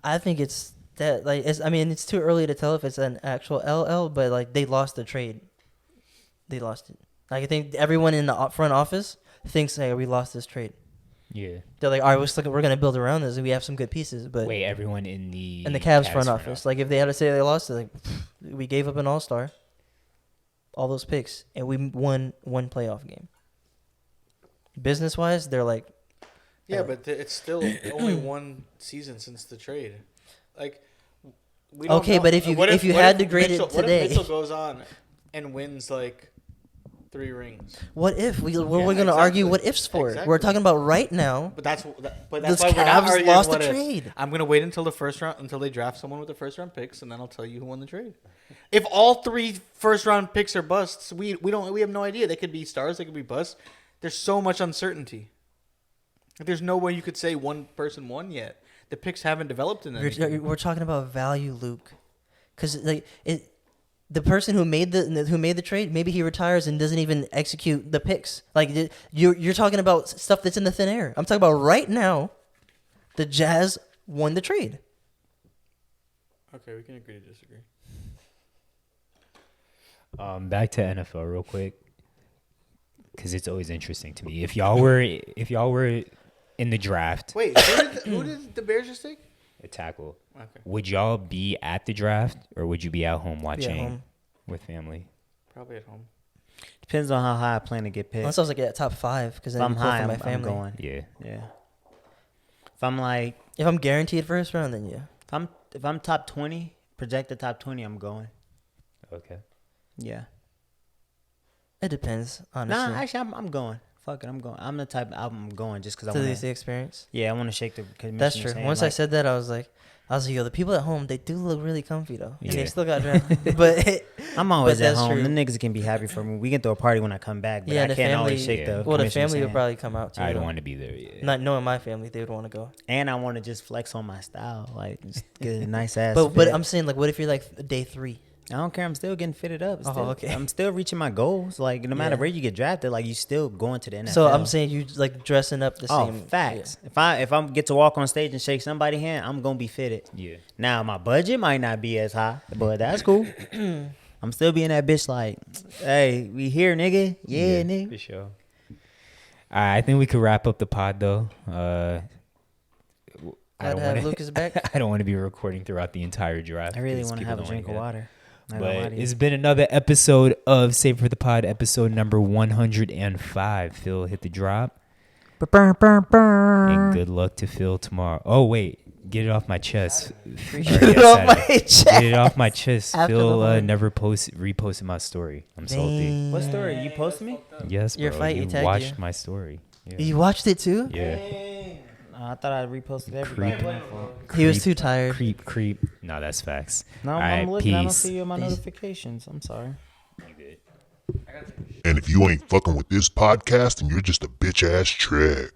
I think it's that like it's. I mean, it's too early to tell if it's an actual LL, but like they lost the trade. They lost it. Like I think everyone in the front office thinks, hey, we lost this trade. Yeah. They're like, all right, we're gonna build around this, and we have some good pieces. But Wait, everyone in the Cavs front office, like if they had to say they lost, they're like, we gave up an all-star, all those picks, and we won one playoff game. Business-wise, they're like, Yeah, but it's still only one season since the trade. Like, we don't Okay, know. but if you- What if you what had if to grade it Mitchell- today- What if Mitchell goes on and wins like 3 rings? what if we're Yeah, gonna exactly. argue what ifs for? Exactly. About right now. But that's The why we're not Cavs arguing lost the what ifs. trade. I'm gonna wait until the first round until they draft someone with the first round picks, and then I'll tell you who won the trade. If all 3 first round picks are busts, we have no idea. They could be stars, they could be busts. There's so much uncertainty. There's no way you could say one person won yet. The picks haven't developed in anything. We're talking about value, Luke, because like the person who made the trade, maybe he retires and doesn't even execute the picks. Like you're talking about stuff that's in the thin air. I'm talking about right now. The Jazz won the trade. Okay, we can agree to disagree. Back to NFL real quick, because it's always interesting to me. If y'all were in the draft, Wait, who did the Bears just take? a tackle, Okay. would y'all be at the draft or would you be at home watching home. with family? Probably at home. Depends on how high I plan to get picked. Unless I was like top 5, because If then I'm I'm close high, to my I'm family. going. Yeah. Yeah. If I'm like, If I'm guaranteed first round, then yeah. if I'm top 20, projected top 20, I'm going. Okay. Yeah. It depends, honestly. Nah, actually, I'm going. Fuck it, I'm going. I'm the type I'm going just because I to want the experience. Yeah, I want to shake the commissioner's That's true. hand, Once I like, said that, I was like, yo, the people at home, they do look really comfy though, and they Yeah. still got drafted. But I'm always but at that's home. true. The niggas can be happy for me. We can throw a party when I come back, but yeah, I the can't family. always shake yeah. the Well, the commissioner's family will hand. probably come out too. I'd though. want to be there. Yeah. Not knowing my family, they would want to go. And I want to just flex on my style, like just get a nice ass. But fit. I'm saying, like, what if you're like day 3? I don't care. I'm still getting fitted up. Oh, Still, okay. I'm still reaching my goals. Like no matter Yeah. where you get drafted, like you still going to the NFL. So I'm saying you like dressing up the oh, same. facts. If I get to walk on stage and shake somebody's hand, I'm gonna be fitted. Yeah. Now my budget might not be as high, but that's cool. I'm still being that bitch. Like, hey, we here, nigga. Yeah, nigga. For sure. I think we could wrap up the pod though. I Glad don't to have want Lucas back. I don't want to be recording throughout the entire draft. I really 'cause want to people have a don't wanna drink of hear. water. Not gonna lie But to you. it's been another episode of Save for the Pod, episode number 105. Phil hit the drop. And good luck to Phil tomorrow. Oh, wait. Get it off my chest. Get it off my chest. Get it off my chest. After the Phil pod. never reposted my story. I'm salty. What story? You posted me? Yes, bro. Your fight, you he tagged watched you. my story. Yeah. You watched it too? Yeah. I thought I reposted everybody. Creep. My fault. He was Creep, too tired. Creep. No, that's facts. No, All I'm right, looking. I don't peace. see you in my Peace. notifications. I'm sorry. You good. And if you ain't fucking with this podcast, then you're just a bitch ass trick.